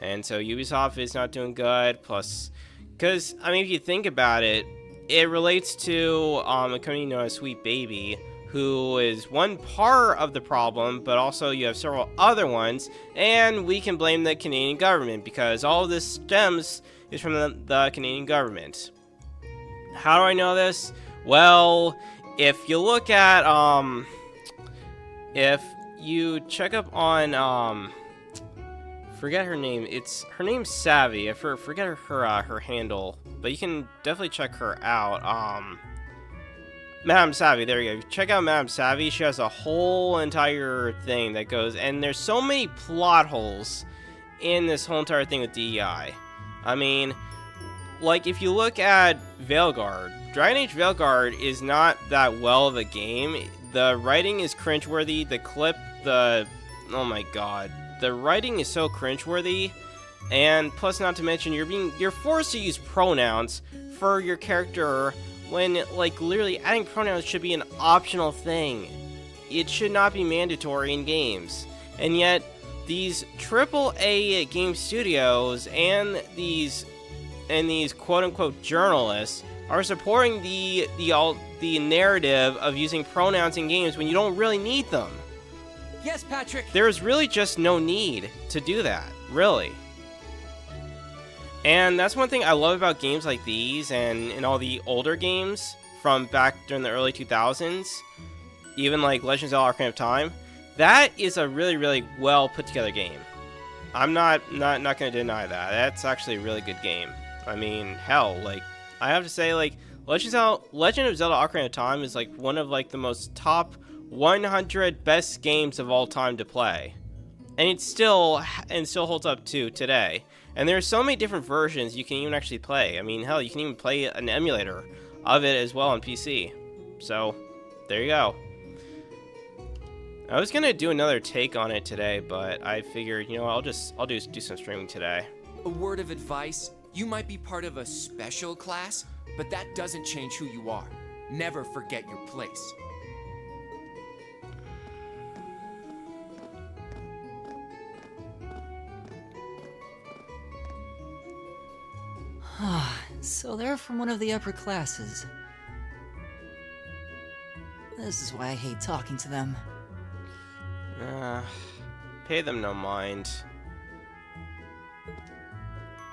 and so Ubisoft is not doing good. Plus, because I mean, if you think about it, it relates to a company known as Sweet Baby, who is one part of the problem, but also you have several other ones, and we can blame the Canadian government because all of this stems is from the Canadian government. How do I know this? Well, if you look at if you check up on forget her name. Her name's Savvy. I forget her handle, but you can definitely check her out. Madame Savvy, there you go. Check out Madame Savvy. She has a whole entire thing that goes, and there's so many plot holes in this whole entire thing with DEI. I mean, like if you look at Veilguard, Dragon Age Veilguard is not that well of a game. The writing is cringeworthy. Oh my god, the writing is so cringeworthy, and plus, not to mention, you're forced to use pronouns for your character. When, like, literally adding pronouns should be an optional thing. It should not be mandatory in games. And yet, these AAA game studios and these quote-unquote journalists are supporting the narrative of using pronouns in games when you don't really need them. Yes, Patrick! There's really just no need to do that, really. And that's one thing I love about games like these and all the older games from back during the early 2000s, even like Legend of Zelda Ocarina of Time. That is a really, really well put together game. I'm not going to deny that. That's actually a really good game. I mean, hell, like, I have to say, like, Legend of Zelda Ocarina of Time is like one of like the most top 100 best games of all time to play. And it still holds up to today. And there's so many different versions you can even actually play. I mean, hell, you can even play an emulator of it as well on PC. So, there you go. I was gonna do another take on it today, but I figured, you know, I'll do some streaming today. A word of advice: you might be part of a special class, but that doesn't change who you are. Never forget your place. So they're from one of the upper classes. This is why I hate talking to them. Pay them no mind.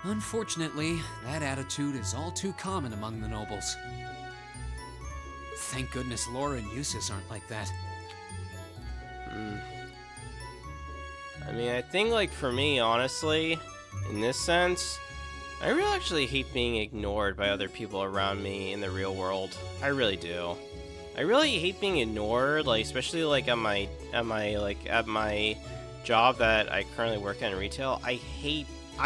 Unfortunately, that attitude is all too common among the nobles. Thank goodness Laura and Eustace aren't like that. I mean, I think, like, for me, honestly, in this sense, I really actually hate being ignored by other people around me in the real world. I really do. I really hate being ignored, like especially like at my job that I currently work at in retail. I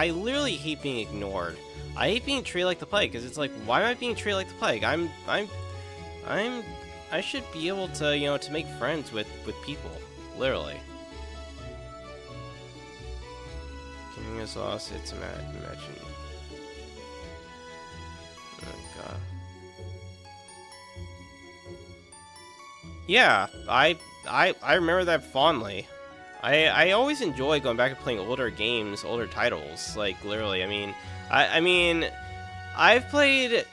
literally hate being ignored. I hate being treated like the plague, because it's like, why am I being treated like the plague? I should be able to, you know, to make friends with people, literally. King is lost, it's imagine. Oh god. Yeah, I remember that fondly. I always enjoy going back and playing older games, older titles, like literally. I mean, I've played,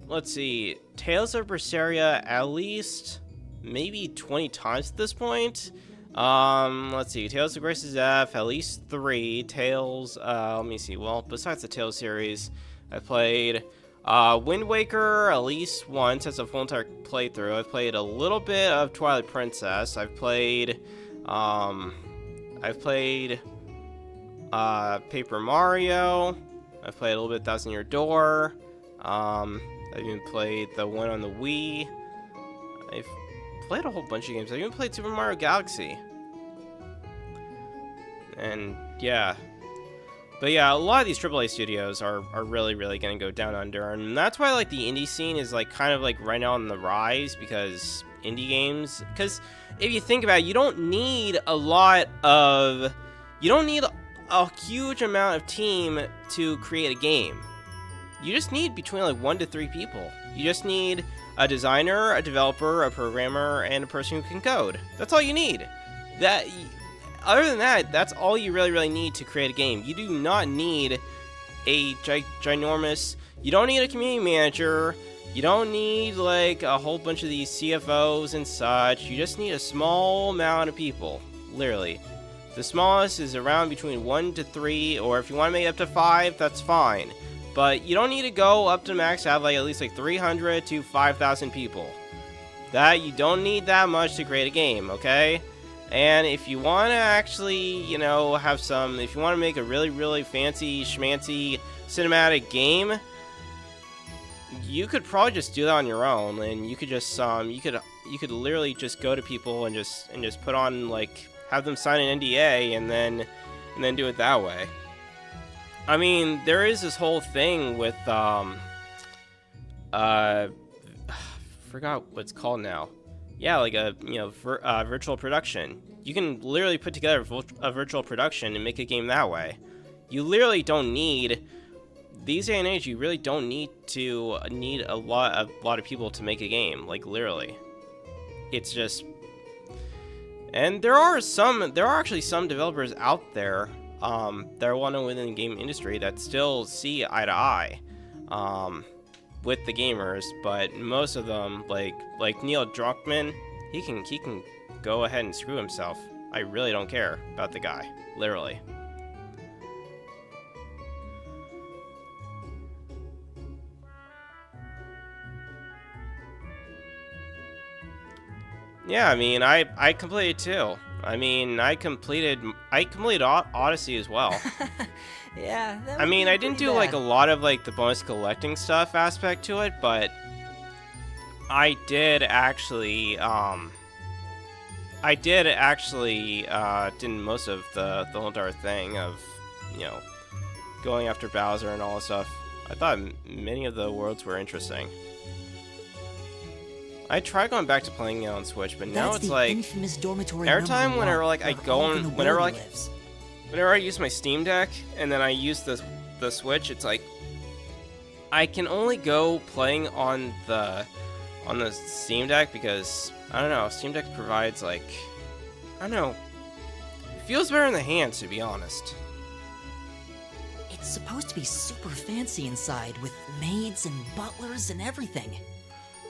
let's see, Tales of Berseria at least maybe 20 times at this point. Let's see, Tales of Grace's F at least 3. Tales, let me see. Well, besides the Tales series, I played Wind Waker at least once as a full entire playthrough. I've played a little bit of Twilight Princess. I've played Paper Mario. I've played a little bit Thousand Year Door. I've even played the one on the Wii. I've played a whole bunch of games. I've even played Super Mario Galaxy. And yeah. But yeah, a lot of these AAA studios are really, really going to go down under. And that's why like the indie scene is like kind of like right now on the rise, because indie games, because if you think about it, you don't need a huge amount of team to create a game. You just need between like 1 to 3 people. You just need a designer, a developer, a programmer, and a person who can code. That's all you need. Other than that, that's all you really need to create a game. You do not need a ginormous, you don't need a community manager, you don't need like a whole bunch of these CFOs and such. You just need a small amount of people, literally. The smallest is around between 1 to 3, or if you want to make it up to 5, that's fine. But you don't need to go up to max to have like at least like 300 to 5,000 people. You don't need that much to create a game, okay? And if you want to actually, you know, if you want to make a really fancy schmancy cinematic game, you could probably just do that on your own, and you could just you could literally just go to people and just put on like, have them sign an NDA and then do it that way. I mean, there is this whole thing with forgot what it's called now. Yeah, like a virtual production. You can literally put together a virtual production and make a game that way. You literally don't need, these day and age, you really don't need a lot of people to make a game. Like literally, it's just. And there are actually some developers out there that are well-known within the game industry that still see eye to eye with the gamers, but most of them, like Neil Druckmann, he can go ahead and screw himself. I really don't care about the guy, literally. Yeah, I mean, I completed too. I mean, I completed Odyssey as well. Yeah. I mean, I didn't do like a lot of like the bonus collecting stuff aspect to it, but I did actually did most of the whole entire thing of, you know, going after Bowser and all this stuff. I thought many of the worlds were interesting. I tried going back to playing it on Switch, but now it's like every time whenever I use my Steam Deck and then I use the Switch, it's like I can only go playing on the Steam Deck because I don't know, Steam Deck provides like, I don't know, it feels better in the hands, to be honest. It's supposed to be super fancy inside with maids and butlers and everything.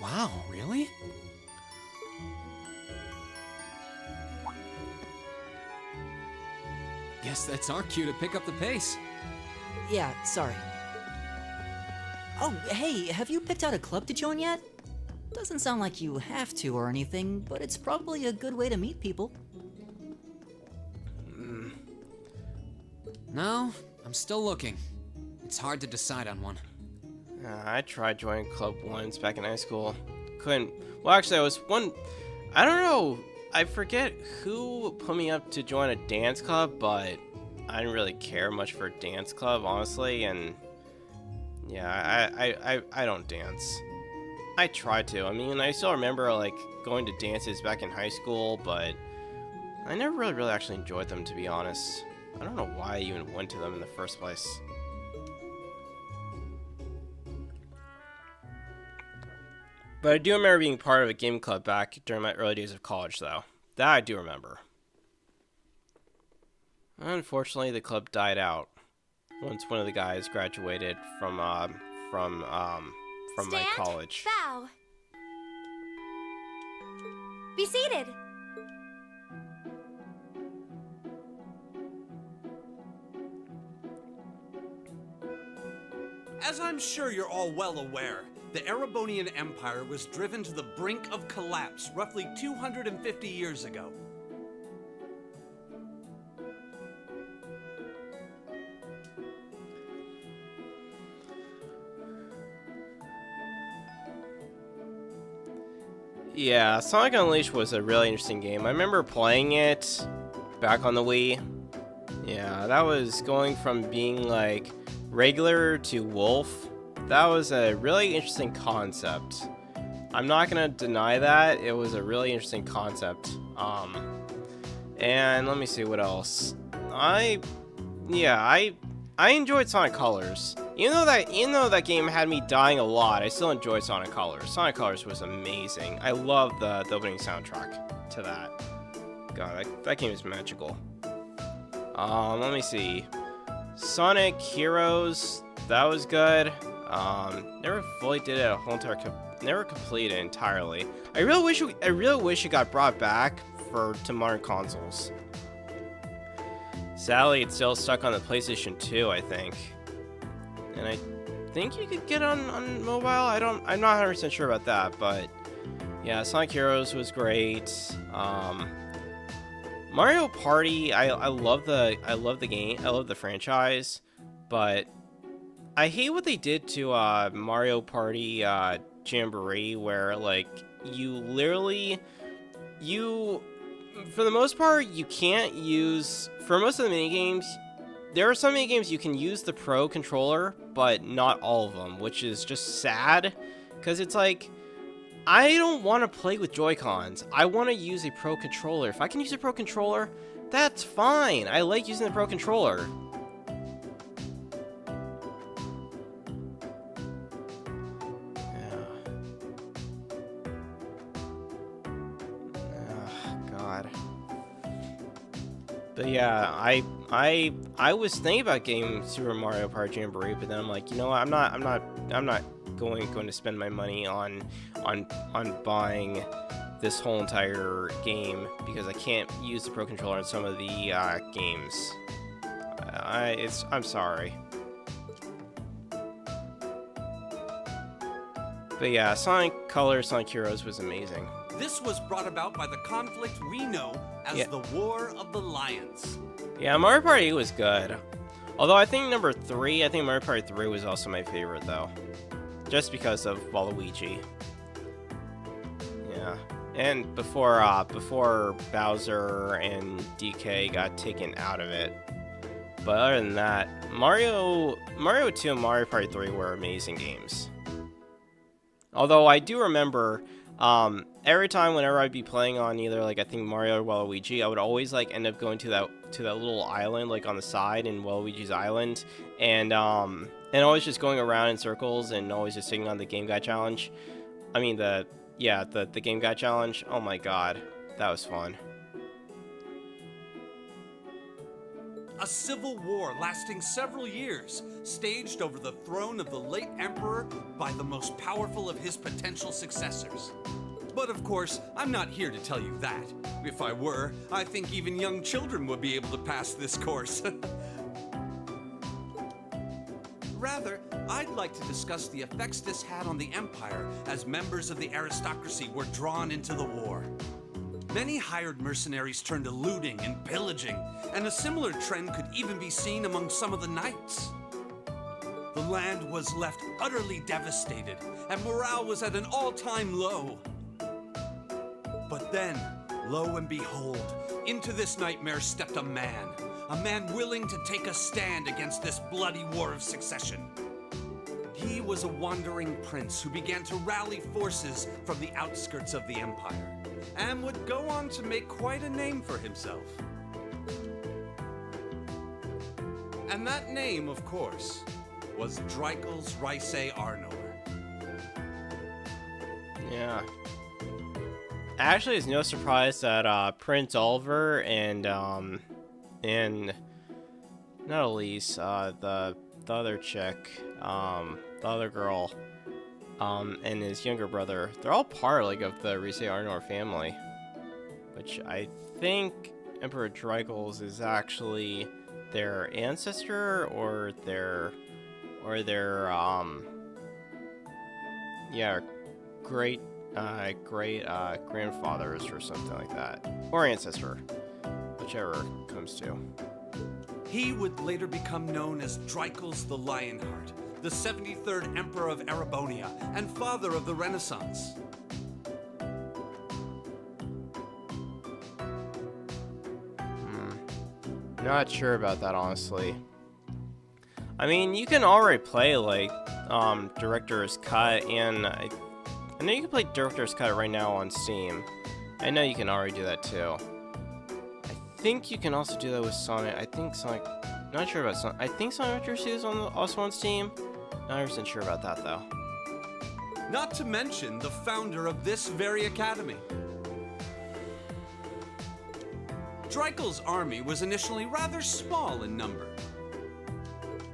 Wow, really? Guess that's our cue to pick up the pace. Yeah, sorry. Oh, hey, have you picked out a club to join yet? Doesn't sound like you have to or anything, but it's probably a good way to meet people. No, I'm still looking. It's hard to decide on one. I tried joining club once back in high school. couldn't. Well, actually, I was one. I don't know. I forget who put me up to join a dance club, but I didn't really care much for a dance club, honestly. And yeah, I don't dance. I tried to. I mean, I still remember like going to dances back in high school, but I never really actually enjoyed them, to be honest. I don't know why I even went to them in the first place. But I do remember being part of a game club back during my early days of college, though. That I do remember. Unfortunately, the club died out once one of the guys graduated from my college. Bow. Be seated. As I'm sure you're all well aware, the Erebonian Empire was driven to the brink of collapse roughly 250 years ago. Yeah, Sonic Unleashed was a really interesting game. I remember playing it back on the Wii. Yeah, that was going from being like regular to wolf. That was a really interesting concept. I'm not gonna deny that. It was a really interesting concept. And let me see what else. I enjoyed Sonic Colors. Even though that game had me dying a lot, I still enjoyed Sonic Colors. Sonic Colors was amazing. I love the opening soundtrack to that. God, that game is magical. Let me see. Sonic Heroes, that was good. Never fully did it a whole entire, never completed it entirely. I really wish it got brought back to modern consoles. Sadly, it's still stuck on the PlayStation 2, I think. And I think you could get on mobile. I'm not 100% sure about that, but yeah, Sonic Heroes was great. Mario Party, I love the game. I love the franchise, but I hate what they did to Mario Party Jamboree, where like for the most part you can't use, for most of the minigames. There are some minigames you can use the Pro controller, but not all of them, which is just sad, because it's like, I don't want to play with Joy-Cons. I want to use a Pro controller. If I can use a Pro controller, that's fine. I like using the Pro controller. God. But yeah, I was thinking about getting Super Mario Party Jamboree, but then I'm like, you know what? I'm not going to spend my money on buying this whole entire game, because I can't use the Pro controller in some of the games. I'm sorry. But yeah, Sonic Colors, Sonic Heroes was amazing. This was brought about by the conflict we know as the War of the Lions. Yeah, Mario Party was good. Although I think Mario Party 3 was also my favorite, though. Just because of Waluigi. Yeah. And before Bowser and DK got taken out of it. But other than that, Mario 2 and Mario Party 3 were amazing games. Although I do remember, every time whenever I'd be playing on either, like, I think Mario or Waluigi, I would always, like, end up going to that little island, like, on the side in Waluigi's Island, and always just going around in circles and always just taking on the Game Guy Challenge. I mean, the Game Guy Challenge. Oh my god, that was fun. A civil war lasting several years, staged over the throne of the late emperor by the most powerful of his potential successors. But of course, I'm not here to tell you that. If I were, I think even young children would be able to pass this course. Rather, I'd like to discuss the effects this had on the Empire as members of the aristocracy were drawn into the war. Many hired mercenaries turned to looting and pillaging, and a similar trend could even be seen among some of the knights. The land was left utterly devastated, and morale was at an all-time low. But then, lo and behold, into this nightmare stepped a man willing to take a stand against this bloody war of succession. He was a wandering prince who began to rally forces from the outskirts of the Empire, and would go on to make quite a name for himself. And that name, of course, was Dreikel's Rice Arnor. Yeah. Actually, it's no surprise that Prince Oliver and not Elise, the other chick, the other girl, and his younger brother, they're all part like of the Rice Arnor family, which I think Emperor Dreikel's is actually their ancestor or their yeah, great grandfathers or something like that, or ancestor, whichever comes to. He would later become known as Dreikel's the Lionheart, the 73rd Emperor of Erebonia, and father of the Renaissance. Not sure about that, honestly. I mean, you can already play like Director's Cut, and I know you can play Director's Cut right now on Steam. I know you can already do that too. I think you can also do that with Sonic. I think Sonic. Not sure about Sonic. I think Sonic Adventure 2 is also on Steam. Not 100% sure about that though. Not to mention the founder of this very academy. Dreikel's army was initially rather small in number.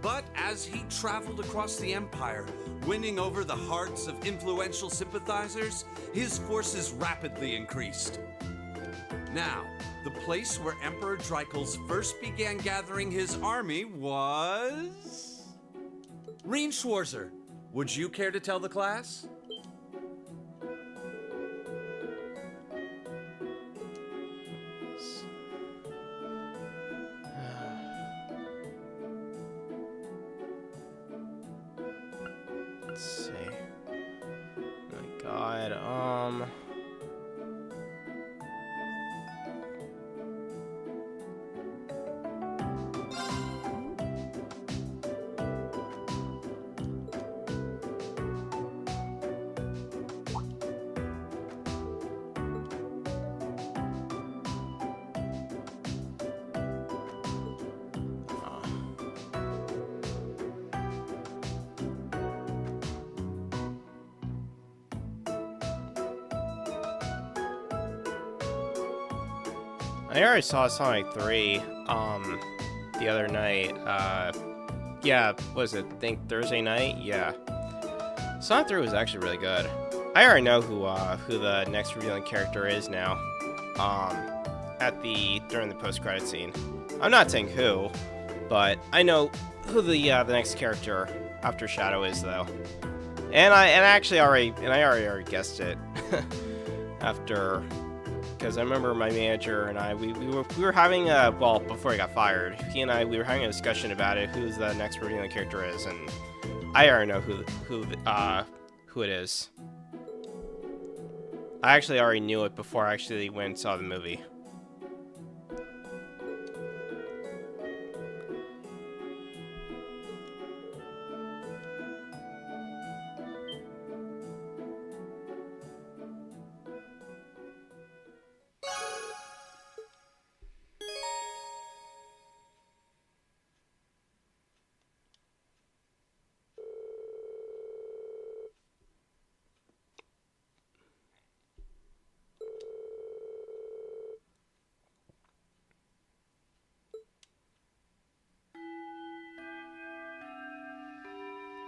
But as he traveled across the Empire, winning over the hearts of influential sympathizers, his forces rapidly increased. Now, the place where Emperor Dreikel's first began gathering his army was... Reen Schwarzer, would you care to tell the class? Let's see. My God, I already saw Sonic 3, the other night, yeah, was it, I think Thursday night? Yeah. Sonic 3 was actually really good. I already know who the next revealing character is now, during the post-credit scene. I'm not saying who, but I know who the next character after Shadow is, though. And I already guessed it, after... Because I remember my manager and I, we were having well, before he got fired, we were having a discussion about it, who's the next revealing character is, and I already know who it is. I actually already knew it before I actually went and saw the movie.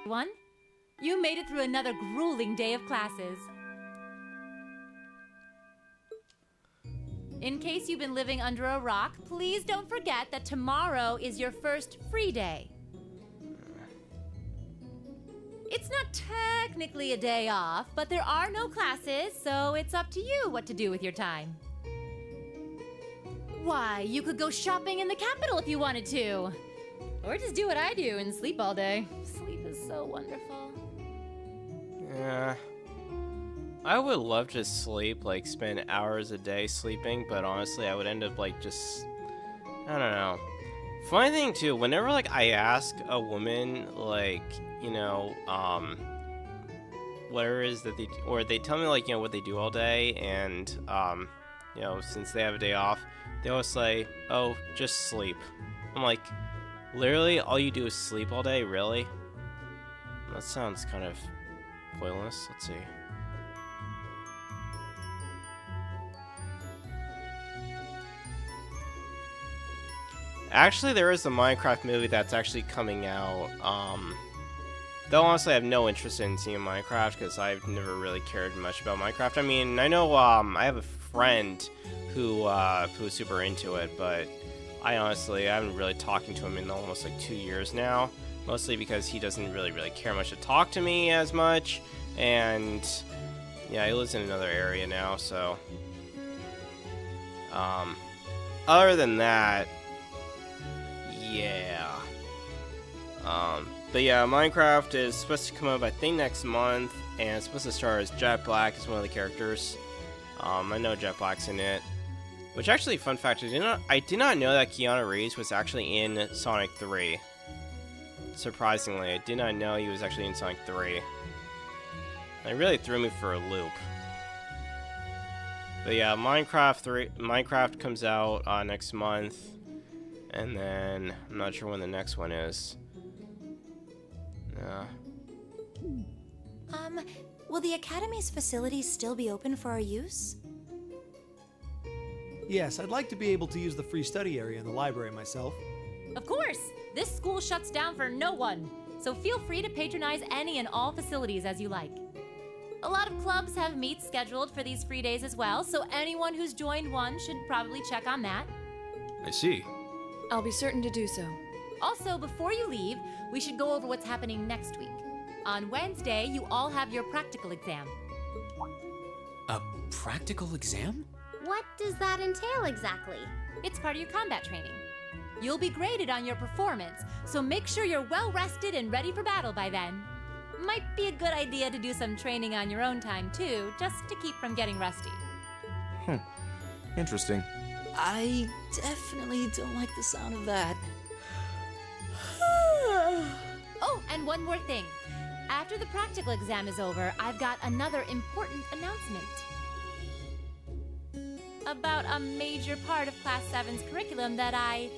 One, you made it through another grueling day of classes. In case you've been living under a rock, please don't forget that tomorrow is your first free day. It's not technically a day off, but there are no classes, so it's up to you what to do with your time. Why, you could go shopping in the capital if you wanted to. Or just do what I do and sleep all day. Sleep is so wonderful. Yeah. I would love to sleep, like spend hours a day sleeping, but honestly, I would end up like just, I don't know. Funny thing too, whenever like I ask a woman, like, you know, whatever it is that they, or they tell me like, you know, what they do all day, and you know, since they have a day off, they always say, oh, just sleep. I'm like, literally all you do is sleep all day? Really? That sounds kind of pointless. Let's see. Actually, there is a Minecraft movie that's actually coming out. Though honestly, I have no interest in seeing Minecraft because I've never really cared much about Minecraft. I mean, I know I have a friend who's super into it, but I haven't really talking to him in almost like 2 years now. Mostly because he doesn't really care much to talk to me as much, and yeah, he lives in another area now. So, other than that. Yeah. But yeah, Minecraft is supposed to come up, I think, next month, and it's supposed to star as Jack Black as one of the characters. I know Jack Black's in it. Which actually, fun fact, I did not know that Keanu Reeves was actually in Sonic 3. Surprisingly, I did not know he was actually in Sonic 3. It really threw me for a loop. But yeah, Minecraft comes out next month. And then, I'm not sure when the next one is. Will the Academy's facilities still be open for our use? Yes, I'd like to be able to use the free study area in the library myself. Of course! This school shuts down for no one, so feel free to patronize any and all facilities as you like. A lot of clubs have meets scheduled for these free days as well, so anyone who's joined one should probably check on that. I see. I'll be certain to do so. Also, before you leave, we should go over what's happening next week. On Wednesday, you all have your practical exam. A practical exam? What does that entail exactly? It's part of your combat training. You'll be graded on your performance, so make sure you're well rested and ready for battle by then. Might be a good idea to do some training on your own time too, just to keep from getting rusty. Interesting. I definitely don't like the sound of that. Oh, and one more thing. After the practical exam is over, I've got another important announcement. About a major part of Class 7's curriculum that I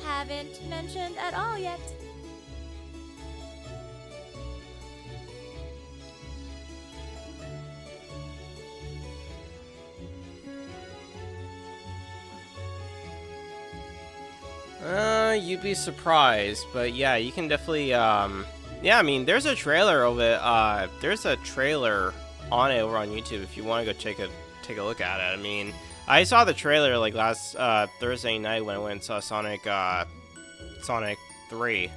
haven't mentioned at all yet. You'd be surprised, but yeah, you can definitely, yeah, I mean, there's a trailer of it, there's a trailer on it over on YouTube if you want to go take a look at it. I mean, I saw the trailer, like, last, Thursday night when I went and saw Sonic 3.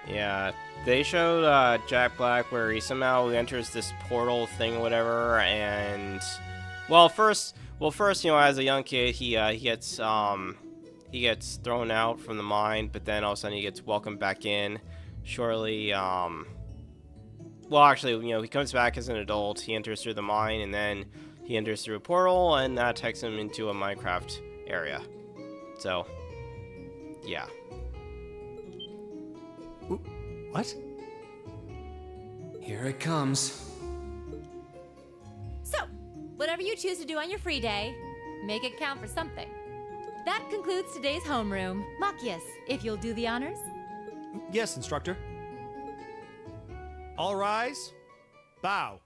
Yeah, they showed, Jack Black where he somehow enters this portal thing or whatever, and, well, first, you know, as a young kid, he gets thrown out from the mine, but then all of a sudden he gets welcomed back in shortly. Well, actually, you know, he comes back as an adult, he enters through the mine, and then he enters through a portal, and that takes him into a Minecraft area. So, yeah. What? Here it comes. So, whatever you choose to do on your free day, make it count for something. That concludes today's homeroom. Machias, if you'll do the honors. Yes, instructor. All rise. Bow.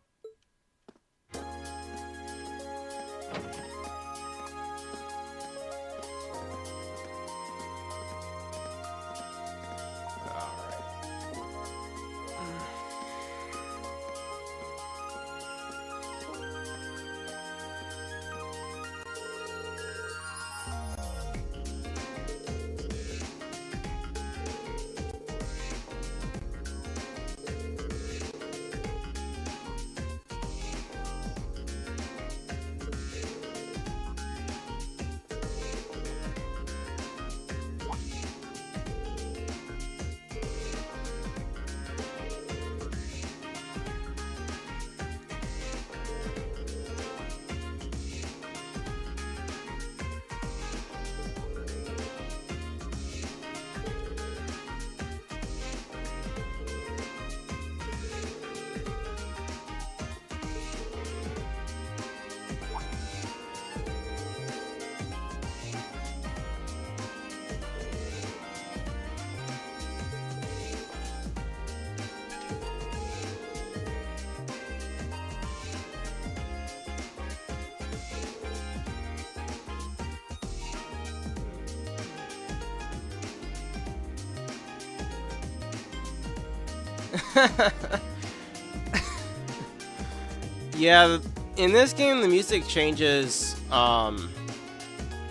Yeah, in this game, the music changes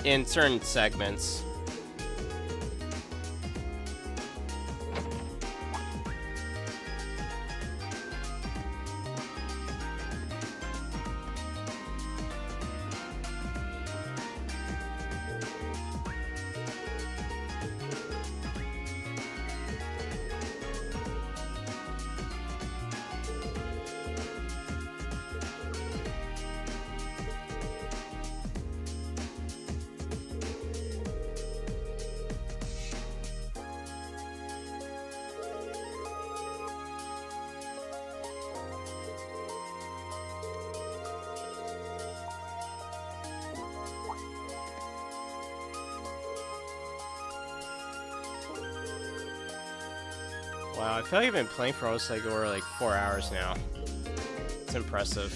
in certain segments. Wow, I feel like I've been playing for almost like over like 4 hours now. It's impressive.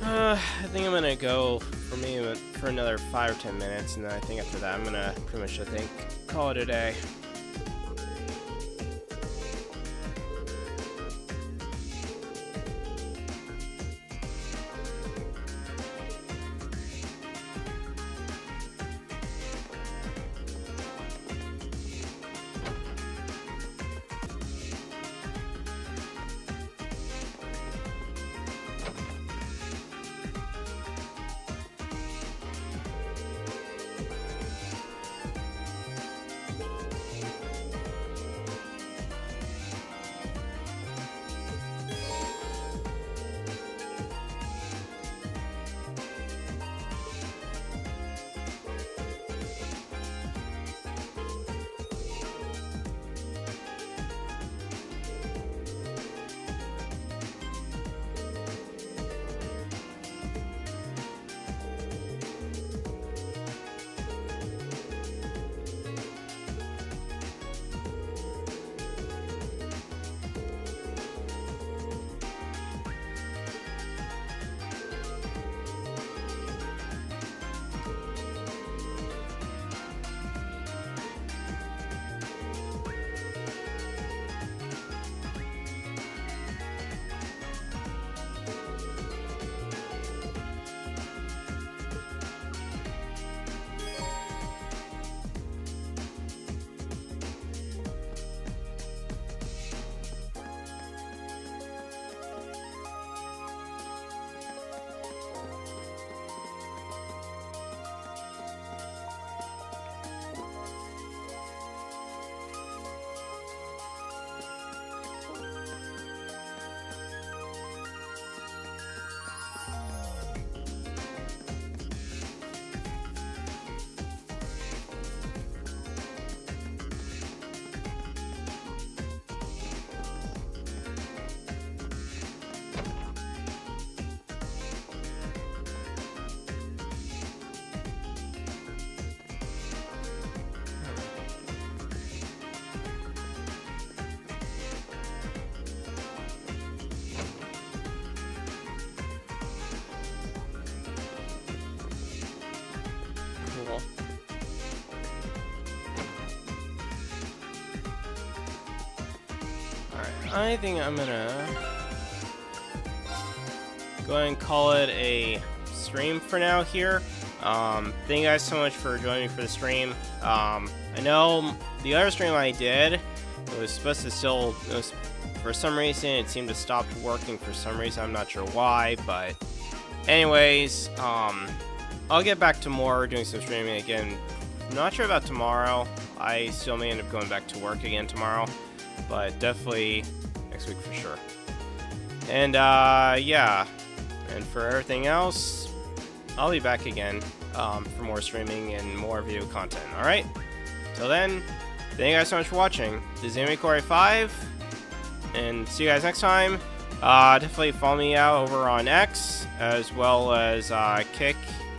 I think I'm gonna go for another 5 or 10 minutes, and then I think after that I'm gonna pretty much call it a day. Cool. Alright, I think I'm gonna go ahead and call it a stream for now here. Thank you guys so much for joining me for the stream. I know the other stream I did, it was supposed to for some reason it seemed to stop working for some reason. I'm not sure why, but anyways, I'll get back to more doing some streaming again. I'm not sure about tomorrow. I still may end up going back to work again tomorrow, but definitely next week for sure. And yeah, and for everything else, I'll be back again for more streaming and more video content. All right. Till then, thank you guys so much for watching. This is AnimeCore5, and see you guys next time. Definitely follow me out over on X as well as Kick,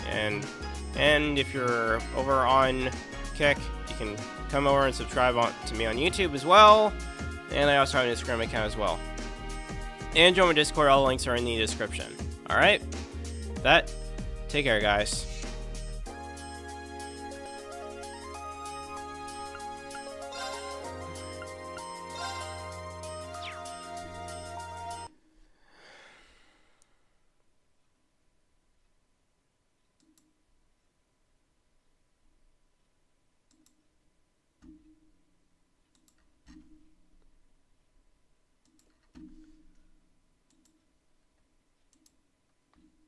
and if you're over on Kick, you can come over and subscribe to me on YouTube as well. And I also have an Instagram account as well. And join my Discord. All the links are in the description. All right. That. Take care, guys.